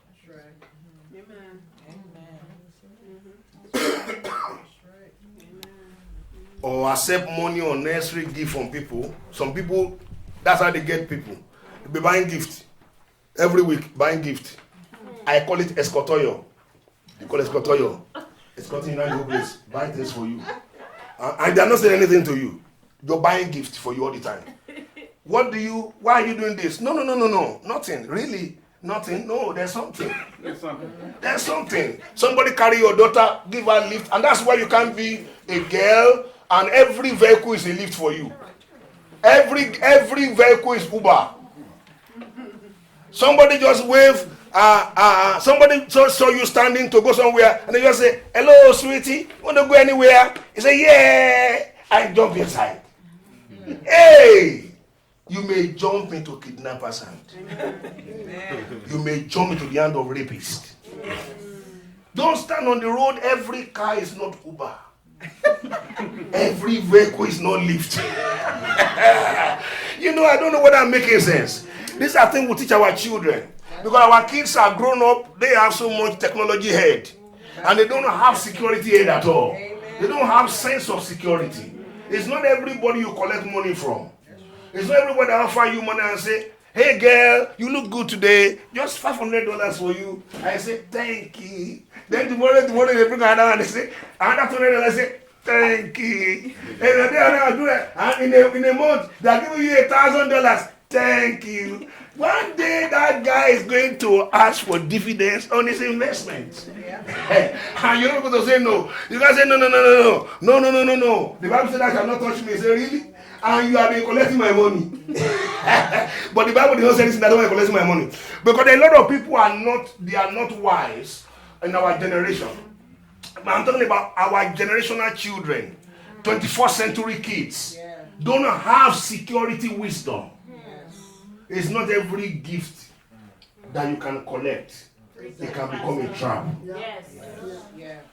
That's right. Amen. Or accept money or necessary gift from people. Some people, that's how they get people. They be buying gift. Every week, buying gift. I call it escortoyo. You call it escortoyo. Escorting around your place, buying things for you. And they're not saying anything to you. You're buying gifts for you all the time. Why are you doing this? No. Nothing. Really? Nothing. No, there's something. There's something. Somebody carry your daughter, give her a lift. And that's why you can't be a girl and every vehicle is a lift for you. Every vehicle is Uber. Somebody just wave. Somebody just saw you standing to go somewhere and they just say, hello, sweetie, you want to go anywhere? You say, yeah, I jump inside. Hey, you may jump into kidnapper's hand. You may jump into the hand of rapist. Don't stand on the road. Every car is not Uber. Every vehicle is not Lyft. I don't know whether I'm making sense. These are things we teach our children. Because our kids are grown up, they have so much technology head. And they don't have security head at all. They don't have sense of security. It's not everybody you collect money from. It's not everybody that offer you money and say, hey girl, you look good today. Just $500 for you. I say, thank you. Then tomorrow they bring another and they say, another $200. I say, thank you. And in a month, they're giving you $1,000. Thank you. One day that guy is going to ask for dividends on his investment. Yeah. And you're not going to say no. You guys say no. The Bible said that cannot touch me. Say really? And you have been collecting my money. But the Bible did not say this, that's why you're collecting my money. Because a lot of people are not wise in our generation. I'm talking about our generational children, 21st century kids, don't have security wisdom. It's not every gift that you can collect. It can become a trap. Yes. Yes.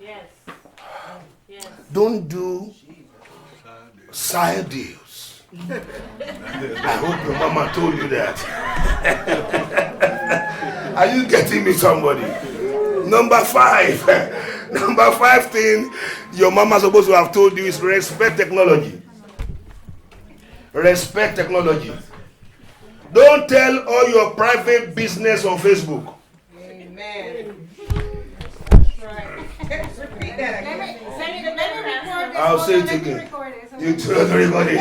Yes. Don't do side deals. I hope your mama told you that. Are you getting me, somebody? Number 5. Number 5 thing your mama supposed to have told you is respect technology. Respect technology. Don't tell all your private business on Facebook. Amen. That's right. Repeat that again. I'll say it again. You told everybody.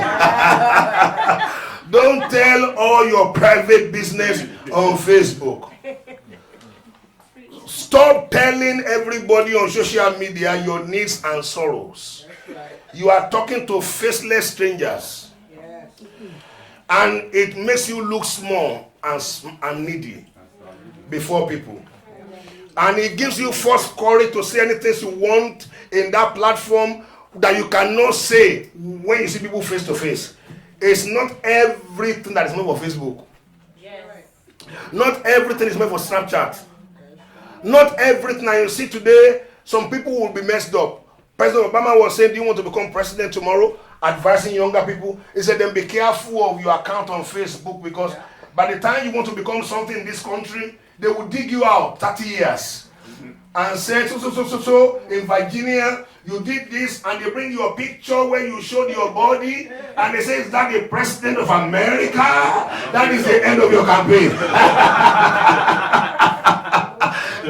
Don't tell all your private business on Facebook. Stop telling everybody on social media your needs and sorrows. You are talking to faceless strangers. And it makes you look small and needy before people. And it gives you false courage to say anything you want in that platform that you cannot say when you see people face to face. It's not everything that is meant for Facebook. Yes. Not everything is meant for Snapchat. Not everything that you see today, some people will be messed up. President Obama was saying, do you want to become president tomorrow? Advising younger people. He said, then be careful of your account on Facebook, because by the time you want to become something in this country, they will dig you out 30 years and say, so in Virginia, you did this, and they bring you a picture where you showed your body, and they say, is that the president of America? That is the end of your campaign.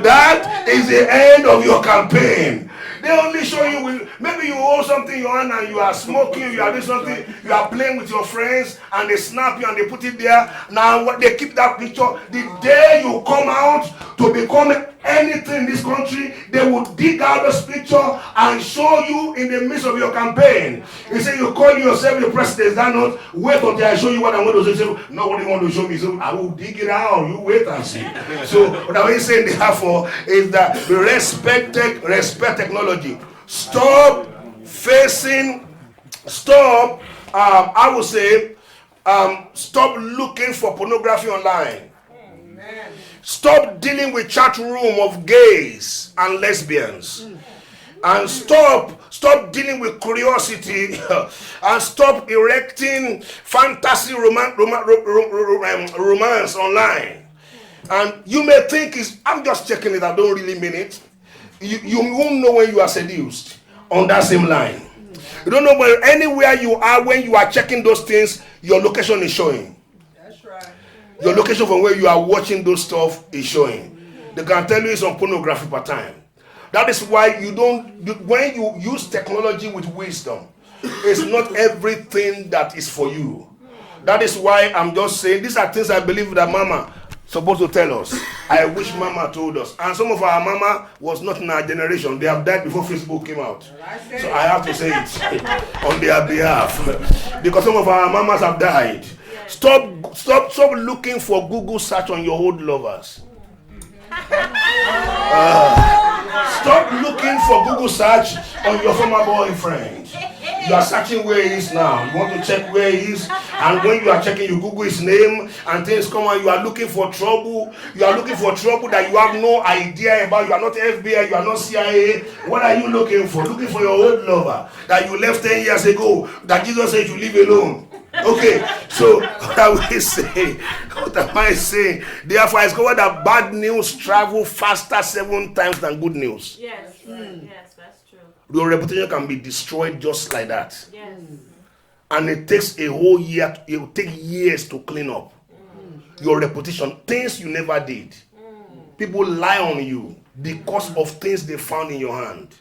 That is the end of your campaign. They only show you, maybe you owe something in your hand and you are smoking, you are doing something, you are playing with your friends, and they snap you and they put it there. Now they keep that picture. The day you come out to become anything in this country, they will dig out this picture and show you in the midst of your campaign. You say you call yourself the president, is that not? Wait until I show you what I'm going to say. Nobody want to show me, so I will dig it out. You wait and see. So what I'm saying therefore is that respect technology. Stop I would say, stop looking for pornography online. Amen. Stop dealing with chat room of gays and lesbians. And stop dealing with curiosity and stop erecting fantasy romance online. And you may think I'm just checking it, I don't really mean it. You won't know when you are seduced on that same line. You don't know where anywhere you are when you are checking those things, your location is showing. That's right. Your location from where you are watching those stuff is showing. They can tell you it's on pornography per time. That is why when you use technology with wisdom, it's not everything that is for you. That is why I'm just saying these are things I believe that Mama supposed to tell us. I wish Mama told us. And some of our Mama was not in our generation. They have died before Facebook came out. So I have to say it on their behalf. Because some of our Mamas have died. Stop looking for Google search on your old lovers. Stop looking for Google search on your former boyfriend. You are searching where he is now. You want to check where he is, and when you are checking, you Google his name, and things come and you are looking for trouble. You are looking for trouble that you have no idea about. You are not FBI, you are not CIA. What are you looking for? Looking for your old lover that you left 10 years ago, that Jesus said you leave alone. Okay, so what are we saying? What am I saying? Therefore, I discovered that bad news travel faster 7 times than good news. Yes. Yes, that's true. Your reputation can be destroyed just like that. Yes. And it takes a whole year, it will take years to clean up your reputation. Things you never did. People lie on you because of things they found in your hand.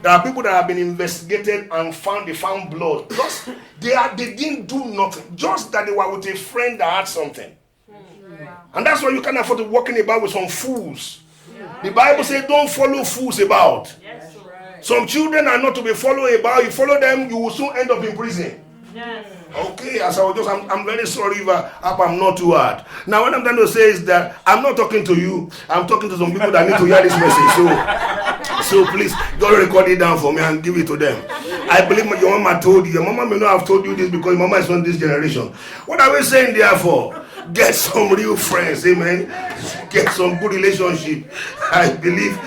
There are people that have been investigated and they found blood. Just they didn't do nothing. Just that they were with a friend that had something. And that's why you can't afford to walk in about with some fools. The Bible says don't follow fools about. Yes, right. Some children are not to be followed about. You follow them, you will soon end up in prison. Yes. Okay, as I was just, I'm very sorry if I'm not too hard. Now, what I'm trying to say is that I'm not talking to you. I'm talking to some people that need to hear this message. So please, don't record it down for me and give it to them. I believe your mama told you. Your mama may not have told you this because your mama is not this generation. What are we saying therefore? Get some real friends, amen. Get some good relationship. I believe.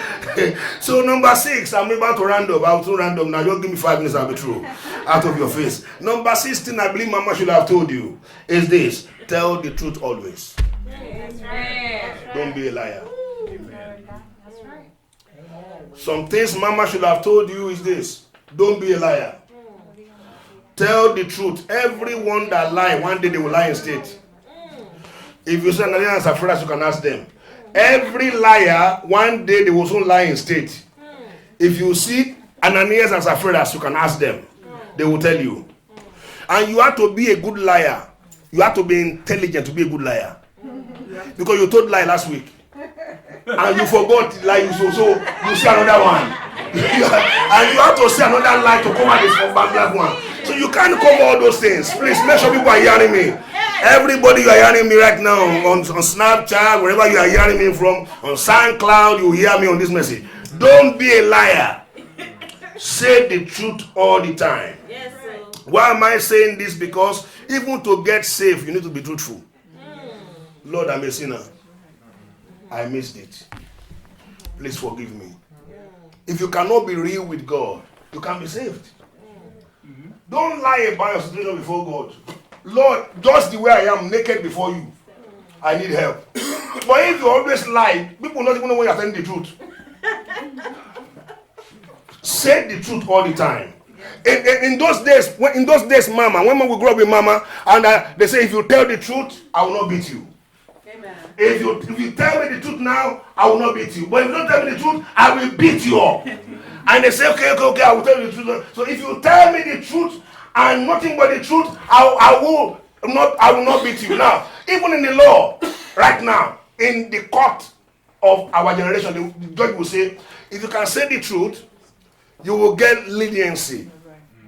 So number 6, I'm about to round up. I'll soon round up now. Just give me 5 minutes, I'll be through. Out of your face. Number 16, I believe Mama should have told you, is this: tell the truth always. Don't be a liar. That's right. Some things Mama should have told you is this: don't be a liar. Tell the truth. Everyone that lie, one day they will lie in state. If you say Ananias and Sapphira, you can ask them. Every liar, one day they will soon lie in state. If you see Ananias and Sapphira, you can ask them. They will tell you. And you have to be a good liar. You have to be intelligent to be a good liar. Because you told lie last week. And you forgot the lie, so you see another one. And you have to say another lie to come out this back one. So you can't cover all those things. Please make sure people are hearing me. Everybody, you are hearing me right now on Snapchat, wherever you are hearing me from, on SoundCloud, you hear me on this message. Don't be a liar. Say the truth all the time. Yes, sir. Why am I saying this? Because even to get saved, you need to be truthful. Lord, I'm a sinner. I missed it. Please forgive me. If you cannot be real with God, you can't be saved. Don't lie about your situation before God. Lord, just the way I am, naked before you, I need help. But if you always lie, people not even know when you're telling the truth. Say the truth all the time. In those days, Mama, when we grew up with Mama, and they say, if you tell the truth, I will not beat you. Amen. If you tell me the truth now, I will not beat you. But if you don't tell me the truth, I will beat you up. And they say, okay, I will tell you the truth. So if you tell me the truth and nothing but the truth, I will not beat you. Now, even in the law, right now, in the court of our generation, the judge will say, if you can say the truth, you will get leniency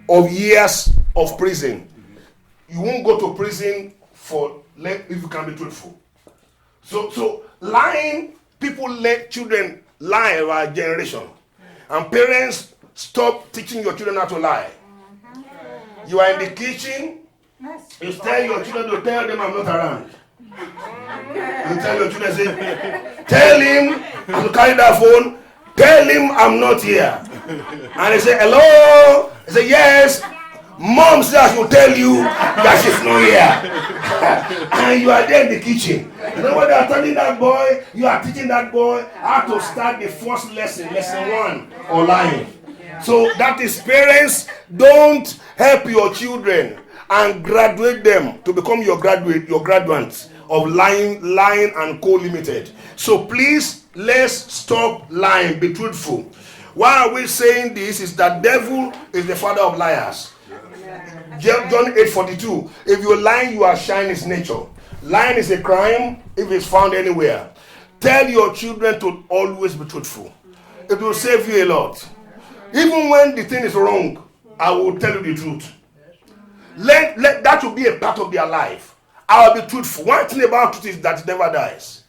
of years of prison. You won't go to prison if you can be truthful. So lying, people let children lie in our generation. And parents, stop teaching your children how to lie. You are in the kitchen, you tell your children to tell them I'm not around. You tell your children, say, tell him, to carry that phone, tell him I'm not here. And they say, hello? They say, yes. Mom says I should tell you that she's not here. And you are there in the kitchen. You know what they are telling that boy? You are teaching that boy how to start the first lesson 1, or lying. So that is, parents, don't help your children and graduate them to become your graduates of lying and co-limited. So please, let's stop lying. Be truthful. Why are we saying this? Is that devil is the father of liars. John 8:42. If you're lying, you are sharing his nature. Lying is a crime if it's found anywhere. Tell your children to always be truthful. It will save you a lot. Even when the thing is wrong, I will tell you the truth. Let that will be a part of their life. I will be truthful. One thing about truth is that it never dies.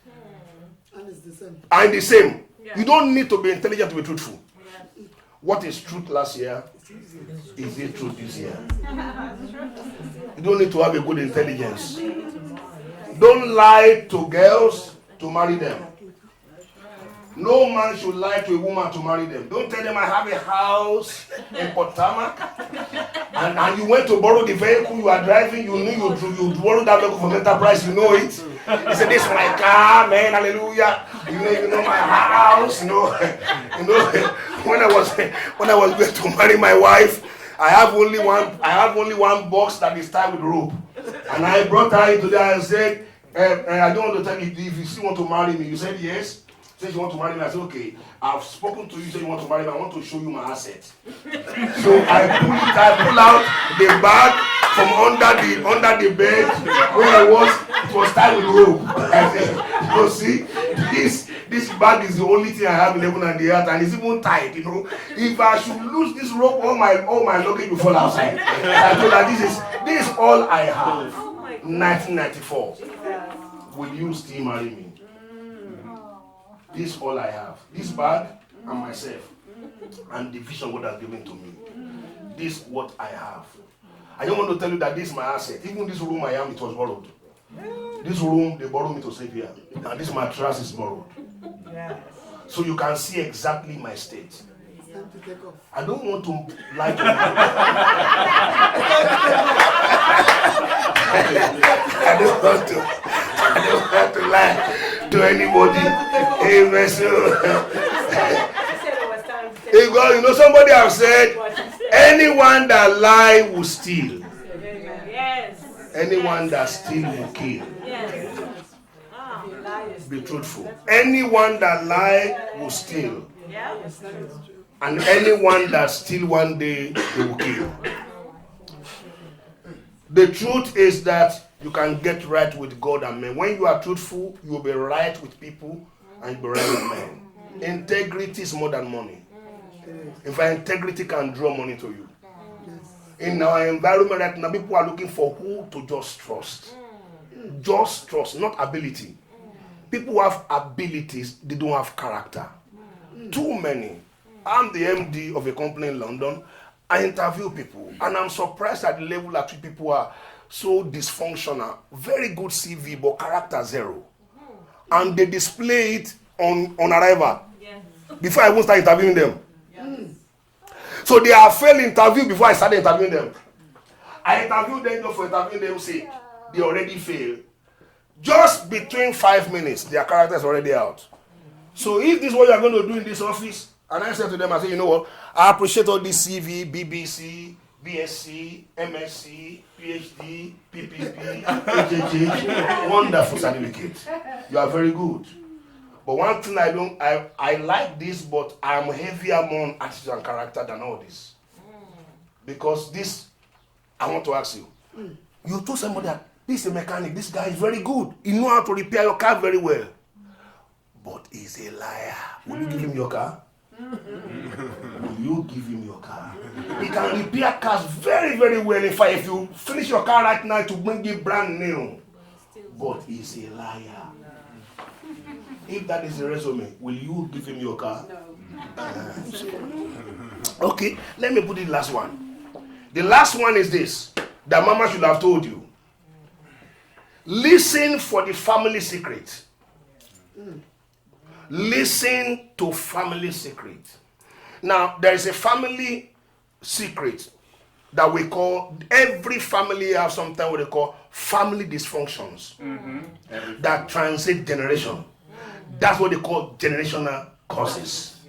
And it's the same. And the same. Yeah. You don't need to be intelligent to be truthful. What is truth last year is it truth this year. You don't need to have a good intelligence. Don't lie to girls to marry them. No man should lie to a woman to marry them. Don't tell them I have a house in Port Tarmac and you went to borrow the vehicle you are driving. You knew you borrowed that vehicle from Enterprise. You know it. He said, this is my car, man, hallelujah. You know my house. When I was going to marry my wife, I have only one box that is tied with rope. And I brought her into there and said, I don't want to tell you if you still want to marry me. You said yes. Said you want to marry me. I said, okay, I've spoken to you, said you want to marry me. I want to show you my assets. So I pull out the bag from under the bed where it was tied with rope. I said, you see, this bag is the only thing I have in heaven and the earth, and it's even tight, you know. If I should lose this rope, all my luggage will fall outside. I told her, this is all I have. 1994. Will you still marry me? This is all I have. This bag and myself, and the vision God has given to me. This is what I have. I don't want to tell you that this is my asset. Even this room I am, it was borrowed. This room, they borrowed me to sleep here. And this mattress is borrowed. So you can see exactly my state. I don't want to lie to you. I don't want to lie to anybody. Amen. You know, somebody have said, anyone that lie will steal. Yes. Anyone that steal will kill. Yes. Be truthful. Anyone that lie will steal. Yeah. And anyone that steal one day, they will kill. The truth is that you can get right with God and men. When you are truthful, you will be right with people and you'll be right with men. Integrity is more than money. In fact, integrity can draw money to you. In our environment right now, people are looking for who to just trust. Just trust, not ability. People who have abilities, they don't have character. Too many. I'm the MD of a company in London. I interview people, and I'm surprised at the level at which people are so dysfunctional. Very good CV, but character zero. And they display it on arrival. Yes. Before I even start interviewing them. So they are failed interview before I started interviewing them. I interviewed them just for interviewing them, say they already failed. Just between 5 minutes, their character is already out. So if this is what you are going to do in this office, and I said to them, I said, you know what, I appreciate all this CV, BBC, BSc, MSc, PhD, PPP, HHH, wonderful certificate. You are very good. But one thing I like this, but I'm heavier more on attitude and character than all this. Because this, I want to ask you. You told somebody that this is a mechanic, this guy is very good. He knows how to repair your car very well. But he's a liar. Will you give him your car? Will you give him your car? He can repair cars very, very well. In fact, if you finish your car right now to bring it brand new. But he's a liar. If that is the resume, will you give him your car? No. Okay, let me put the last one. The last one is this, that mama should have told you. Listen for the family secret. Listen to family secret. Now, there is a family secret that we call, every family has something what they call family dysfunctions that transit generation. That's what they call generational causes.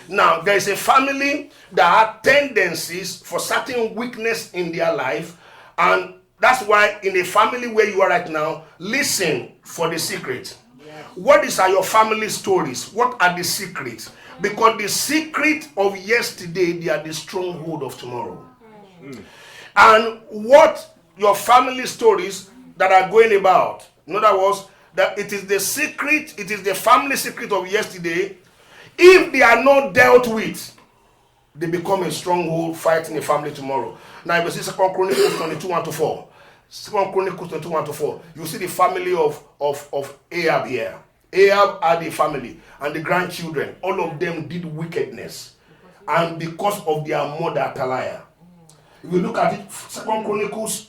Now, there is a family that have tendencies for certain weakness in their life, and that's why in a family where you are right now, listen for the secret. What are your family stories? What are the secrets? Because the secret of yesterday, they are the stronghold of tomorrow. And what your family stories that are going about, in other words, that it is the secret, it is the family secret of yesterday. If they are not dealt with, they become a stronghold fighting a family tomorrow. Now, if you see 2 Chronicles 22:1-4, 2 Chronicles 22:1-4, you see the family of Ahab here. Ahab had a family, and the grandchildren, all of them did wickedness, and because of their mother Athaliah. If you look at it, 2 Chronicles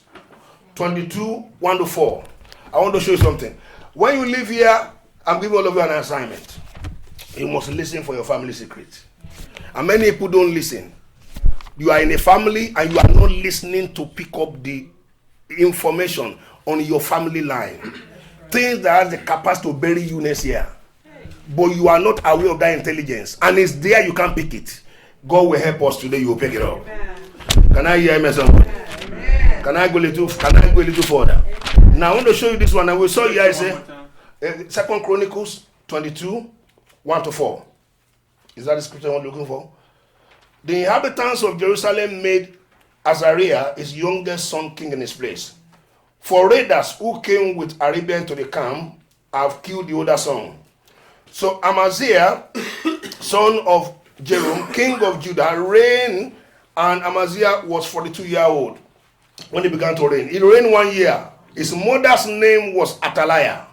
22:1-4, I want to show you something. When you live here, I'm giving all of you an assignment. You must listen for your family secret. And many people don't listen. You are in a family and you are not listening to pick up the information on your family line. Things that have the capacity to bury you next year. But you are not aware of that intelligence. And it's there, you can't pick it. God will help us today, you will pick it up. Can I hear me somebody? Can I go a little further? Now I want to show you this one. I will show you, I say, 2 Chronicles 22:1-4. Is that the scripture I'm looking for? The inhabitants of Jerusalem made Azariah, his youngest son, king in his place. For raiders who came with Arabians to the camp have killed the older son. So Amaziah, son of Jeroboam, king of Judah, reigned, and Amaziah was 42 years old when he began to reign. He reigned 1 year. His mother's name was Athaliah,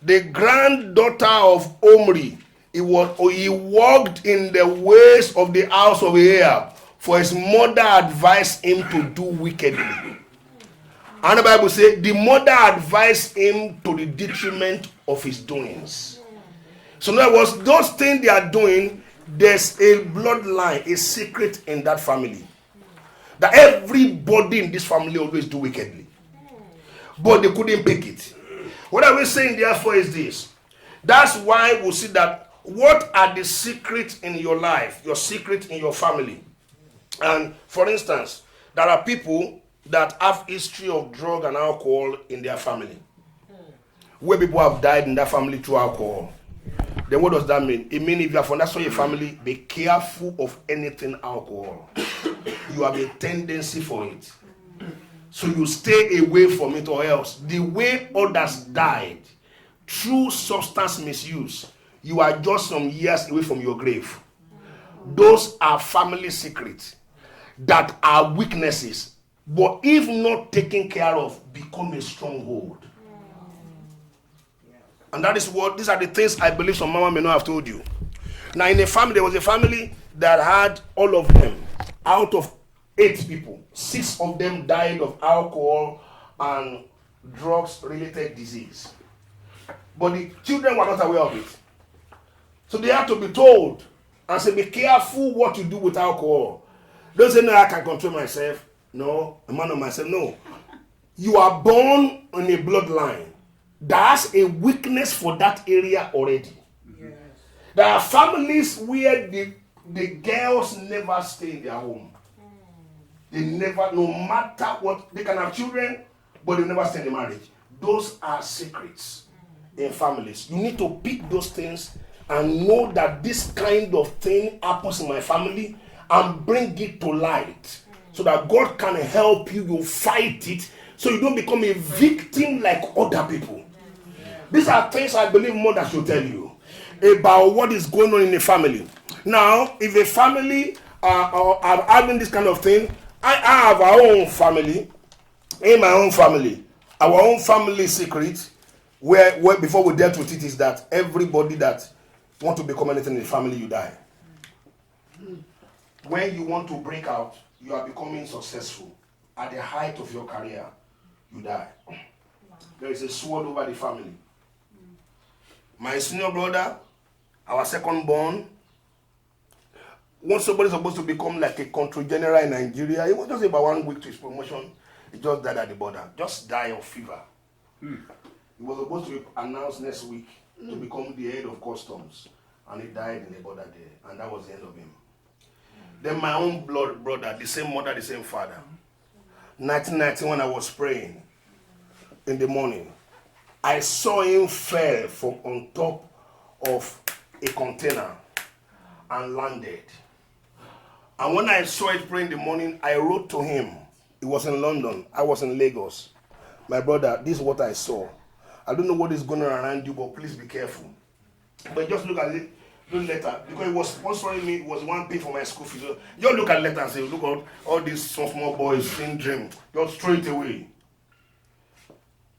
the granddaughter of Omri. He walked in the ways of the house of Ahab, for his mother advised him to do wickedly. And the Bible says the mother advised him to the detriment of his doings. So in other words, those things they are doing, there's a bloodline, a secret in that family. That everybody in this family always do wickedly. But they couldn't pick it. What are we saying therefore is this. That's why we see that what are the secrets in your life, your secret in your family. And for instance, there are people that have history of drug and alcohol in their family. Where people have died in that family through alcohol. Then what does that mean? It means if you are from that sort of family, be careful of anything alcohol. You have a tendency for it. So you stay away from it, or else the way others died through substance misuse, you are just some years away from your grave. Those are family secrets that are weaknesses, but if not taken care of, become a stronghold. And that is what, these are the things I believe some mama may not have told you. Now in a family, there was a family that had all of them. Out of 8 people, 6 of them died of alcohol and drugs-related disease. But the children were not aware of it. So they had to be told and say, be careful what you do with alcohol. Don't say, no, I can control myself. No, a man of myself. No. You are born in a bloodline that's a weakness for that area already. Yes. There are families where the girls never stay in their home. They never, no matter what, they can have children, but they never stay in the marriage. Those are secrets in families. You need to pick those things and know that this kind of thing happens in my family and bring it to light so that God can help you. You fight it so you don't become a victim like other people. These are things I believe mother should tell you about what is going on in a family. Now, if a family are having this kind of thing, I have our own family, in my own family, our own family secret, where before we dealt with it is that everybody that want to become anything in the family, you die. When you want to break out, you are becoming successful. At the height of your career, you die. There is a sword over the family. My senior brother, our second born, once somebody's supposed to become like a country general in Nigeria, it was just about 1 week to his promotion. He just died at the border. Just died of fever. He was supposed to be announced next week to become the head of customs. And he died in the border there. And that was the end of him. Then my own blood brother, the same mother, the same father. 1990, when I was praying in the morning, I saw him fell from on top of a container and landed. And when I saw it praying in the morning, I wrote to him. He was in London. I was in Lagos. My brother, this is what I saw. I don't know what is going on around you, but please be careful. But just look at it, the letter. Because it was sponsoring me, it was one pay for my school fees. So just look at the letter and say, look at all these small boys in dream. Just throw it away.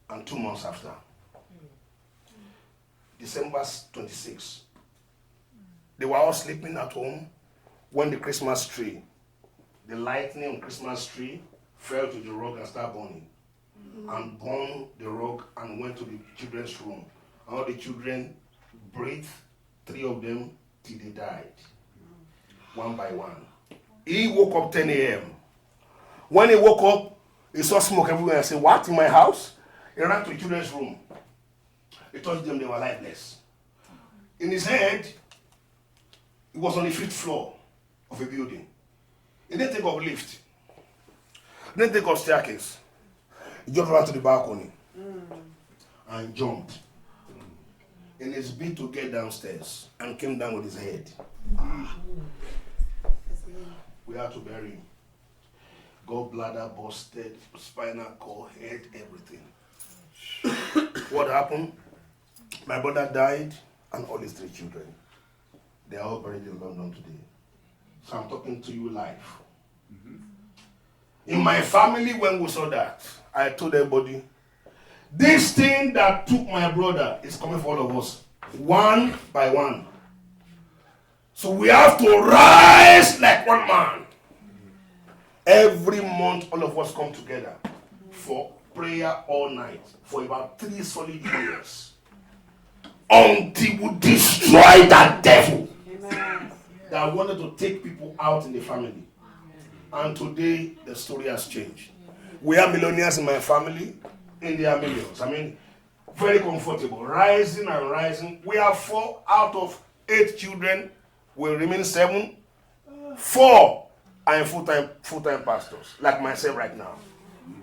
And 2 months after, December 26, they were all sleeping at home when the Christmas tree, the lightning on Christmas tree fell to the rug and started burning. And burned the rug and went to the children's room. And all the children breathed, 3 of them, till they died. One by one. He woke up 10 a.m. When he woke up, he saw smoke everywhere and said, what, in my house? He ran to the children's room. He touched them, they were lifeless. In his head, he was on the 5th floor of a building. He didn't think of lift. He didn't think of staircase. He just ran to the balcony and jumped. In his bid to get downstairs and came down with his head. We had to bury him. Gallbladder busted, spinal cord, head, everything. What happened? My brother died and all his 3 children. They are all buried in London today. So I'm talking to you live. In my family, when we saw that, I told everybody, this thing that took my brother is coming for all of us, one by one. So we have to rise like one man. Every month, all of us come together for prayer all night for about 3 solid years until we destroy that devil that wanted to take people out in the family. And today, the story has changed. We are millionaires in my family, and they are millions. I mean, very comfortable, rising and rising. We have 4 out of 8 children. Will remain 7. 4 are full-time pastors, like myself right now.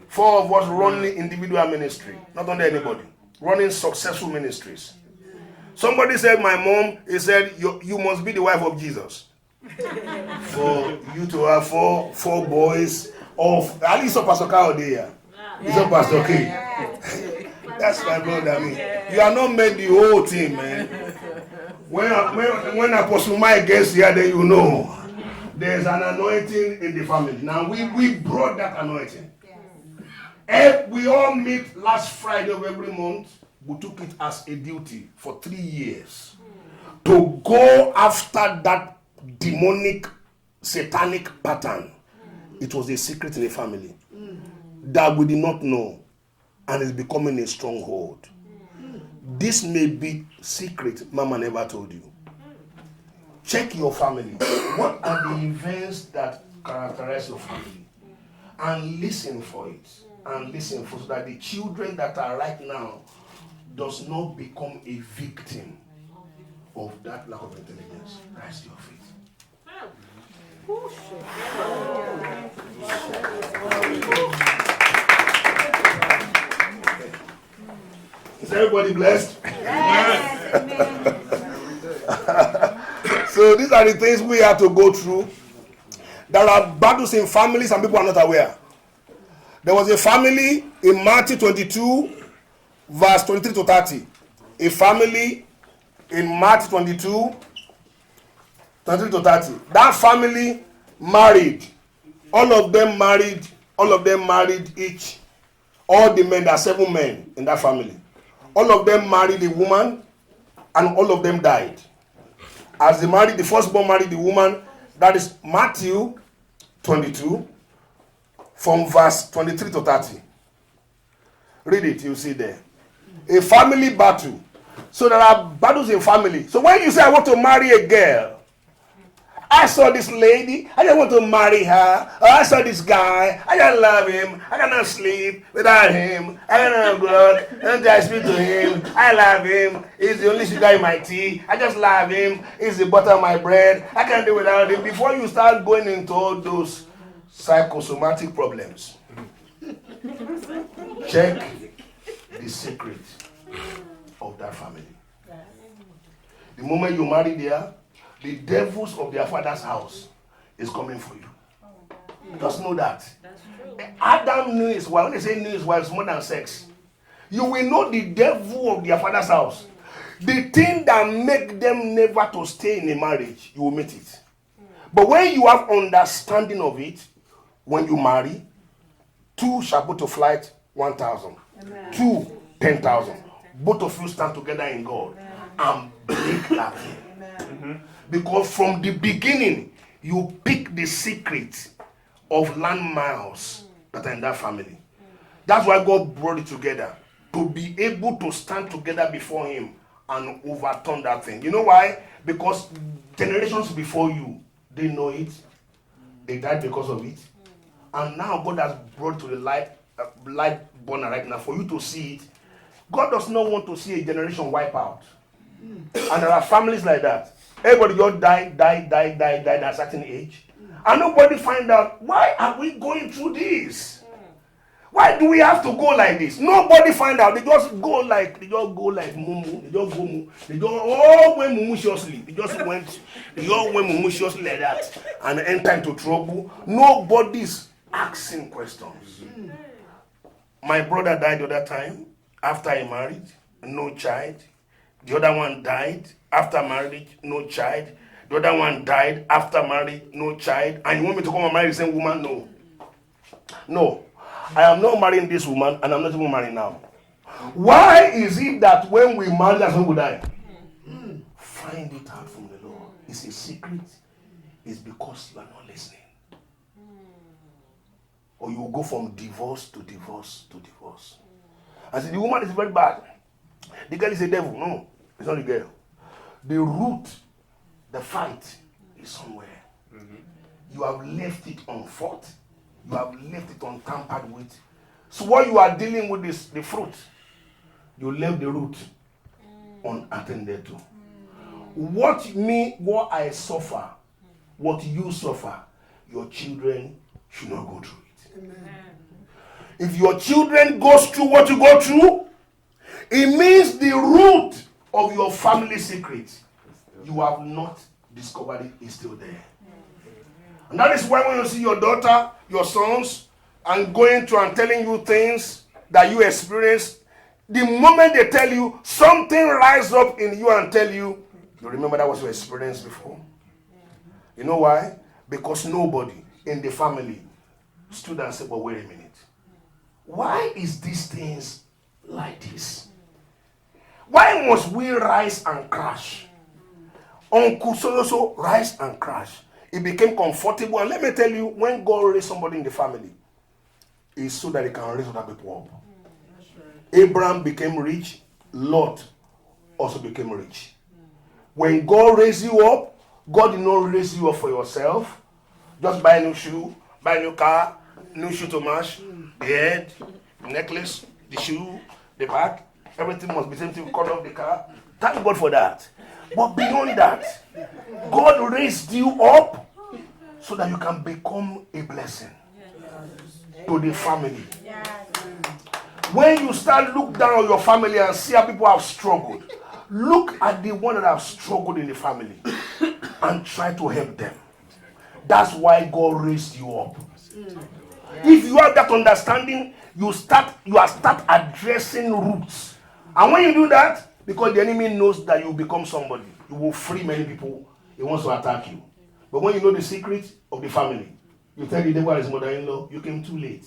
4 of us running individual ministry, not under anybody, running successful ministries. Somebody said, my mom, he said, you must be the wife of Jesus. For you to have four boys of at least Pastor Carl there. It's not Pastor K. That's my brother. I mean, you are not made the whole team, man. When Apostle Mike gets here, then you know there's an anointing in the family. Now we brought that anointing. We all meet last Friday of every month. We took it as a duty for 3 years to go after that demonic, satanic pattern. It was a secret in the family that we did not know, and it's becoming a stronghold. This may be secret Mama never told you. Check your family. What are the events that characterize your family? And listen for it. And listen for so that the children that are right now does not become a victim of that lack of intelligence. Rise to your feet. Is everybody blessed? Yes. Amen. So these are the things we have to go through. There are battles in families and people are not aware. There was a family in Matthew 22, verse 23 to 30. A family in Matthew 22, 23 to 30. That family married. All of them married each. All the men, there are 7 men in that family. All of them married a woman, and all of them died. As they married, the firstborn married the woman. That is Matthew 22, from verse 23 to 30. Read it, you'll see there. A family battle. So there are battles in family. So when you say, I want to marry a girl, I saw this lady, I just want to marry her. Or I saw this guy, I just love him. I cannot sleep without him. I cannot go out until I speak to him. I love him. He's the only sugar in my tea. I just love him. He's the butter of my bread. I can't do without him. Before you start going into all those psychosomatic problems, check the secret of that family. The moment you marry there, the devils of their father's house is coming for you. Just know that. Adam knew his wife. When they say knew his wife, it's more than sex. You will know the devil of their father's house. The thing that make them never to stay in a marriage, you will meet it. But when you have understanding of it, when you marry, 2 shall put to flight 1,000. 2, 10,000. Both of you stand together in God and break that thing. Because from the beginning, you pick the secret of landmiles that are in that family. That's why God brought it together, to be able to stand together before him and overturn that thing. You know why? Because generations before you, they know it. They died because of it. And now God has brought to the light burner right now for you to see it. God does not want to see a generation wipe out. And there are families like that. Everybody just died at a certain age. And nobody find out, why are we going through this? Why do we have to go like this? Nobody find out. They just go like mumu. They just go. They all went mumutiously. They all went mumutiously like that. And enter into trouble. Nobody's asking questions. My brother died the other time after he married, no child. The other one died after marriage, no child. The other one died after marriage, no child. And you want me to come and marry the same woman? No. No. I am not marrying this woman, and I'm not even married now. Why is it that when we marry, that's when we die? Find it out from the Lord. It's a secret. It's because you are not listening. Or you will go from divorce to divorce to divorce. I said, the woman is very bad. The girl is a devil. No, it's not the girl. The root, the fight is somewhere. You have left it unfought. You have left it untampered with. So what you are dealing with is the fruit. You left the root unattended to. What I suffer, what you suffer, your children should not go through it. Amen. If your children goes through what you go through, it means the root of your family secret you have not discovered it is still there. And that is why when you see your daughter, your sons, and going through and telling you things that you experience, the moment they tell you, something rise up in you and tell you, you remember that was your experience before. You know why? Because nobody in the family stood and said, but wait a minute. Why is these things like this? Why must we rise and crash? Uncle so rise and crash. It became comfortable. And let me tell you, when God raised somebody in the family, it's so that he can raise other people up. Abraham became rich. Lot also became rich. When God raised you up, God did not raise you up for yourself. Just buy a new shoe, buy a new car, new shoe to match, the head, the necklace, the shoe, the bag. Everything must be the same thing, color of the car. Thank God for that. But beyond that, God raised you up so that you can become a blessing to the family. When you start look down on your family and see how people have struggled, look at the one that have struggled in the family and try to help them. That's why God raised you up. If you have that understanding, you start addressing roots. And when you do that, because the enemy knows that you become somebody, you will free many people. He wants to attack you. But when you know the secret of the family, you tell the devil and his mother-in-law, you came too late.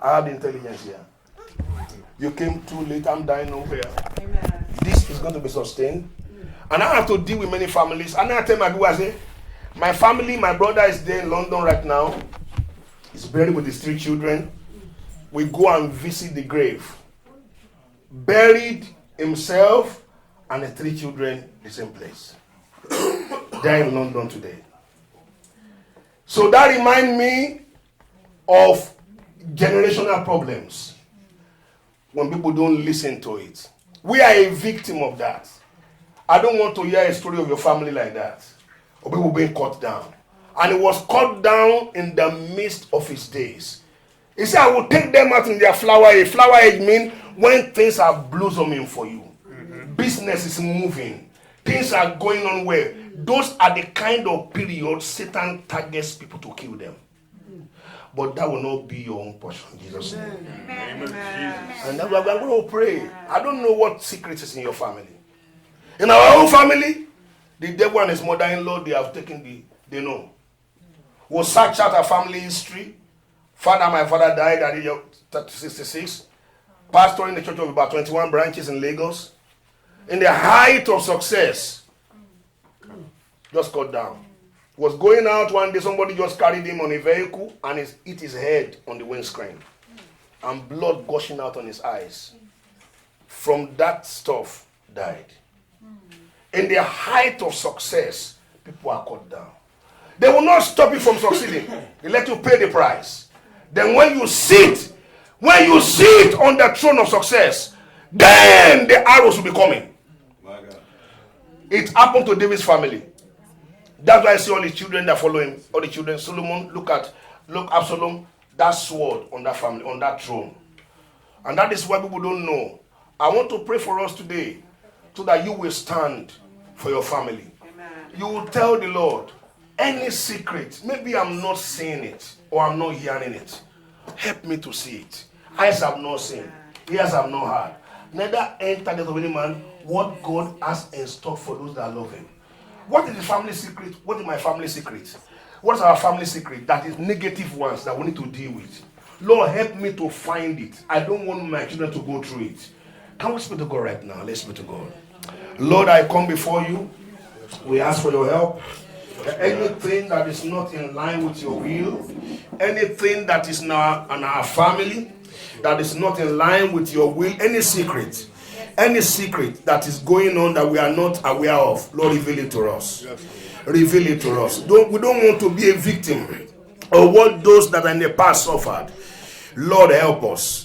I have the intelligence here. You came too late. I'm dying nowhere. Amen. This is going to be sustained. And I have to deal with many families. And I tell my people, I say, my family, my brother is there in London right now. He's buried with his 3 children. We go and visit the grave. Buried himself and the 3 children the same place. They're in London today. So that reminds me of generational problems when people don't listen to it. We are a victim of that. I don't want to hear a story of your family like that, or people being cut down. And it was cut down in the midst of his days. He said, I will take them out in their flower age. Flower age means when things are blossoming for you. Business is moving. Things are going on well. Those are the kind of periods Satan targets people to kill them. But that will not be your own portion, in Jesus' name. Amen. And that's why we're going to pray. I don't know what secret is in your family. In our own family, the devil and his mother-in-law, they have taken they know. We'll search out our family history. My father died at the age of 66. Pastor in the church of about 21 branches in Lagos. In the height of success, just cut down. Was going out one day, somebody just carried him on a vehicle and hit his head on the windscreen. And blood gushing out on his eyes. From that stuff, died. In the height of success, people are cut down. They will not stop you from succeeding. They let you pay the price. Then when you sit on the throne of success, then the arrows will be coming. It happened to David's family. That's why I see all the children that follow him. All the children. Solomon, look Absalom, that sword on that family, on that throne. And that is why people don't know. I want to pray for us today so that you will stand for your family. Amen. You will tell the Lord, any secret, maybe I'm not seeing it or I'm not hearing it. Help me to see it. Eyes have not seen, ears have not heard. neither enter the of any man what God has in stock for those that love him. What is the family secret? What is my family secret? What is our family secret? That is negative ones that we need to deal with. Lord, help me to find it. I don't want my children to go through it. Can we speak to God right now? Let's speak to God. Lord, I come before you. We ask for your help. Anything that is not in line with your will, anything that is in our family that is not in line with your will, any secret that is going on that we are not aware of, Lord, reveal it to us. Reveal it to us. We don't want to be a victim of what those that in the past suffered. Lord, help us.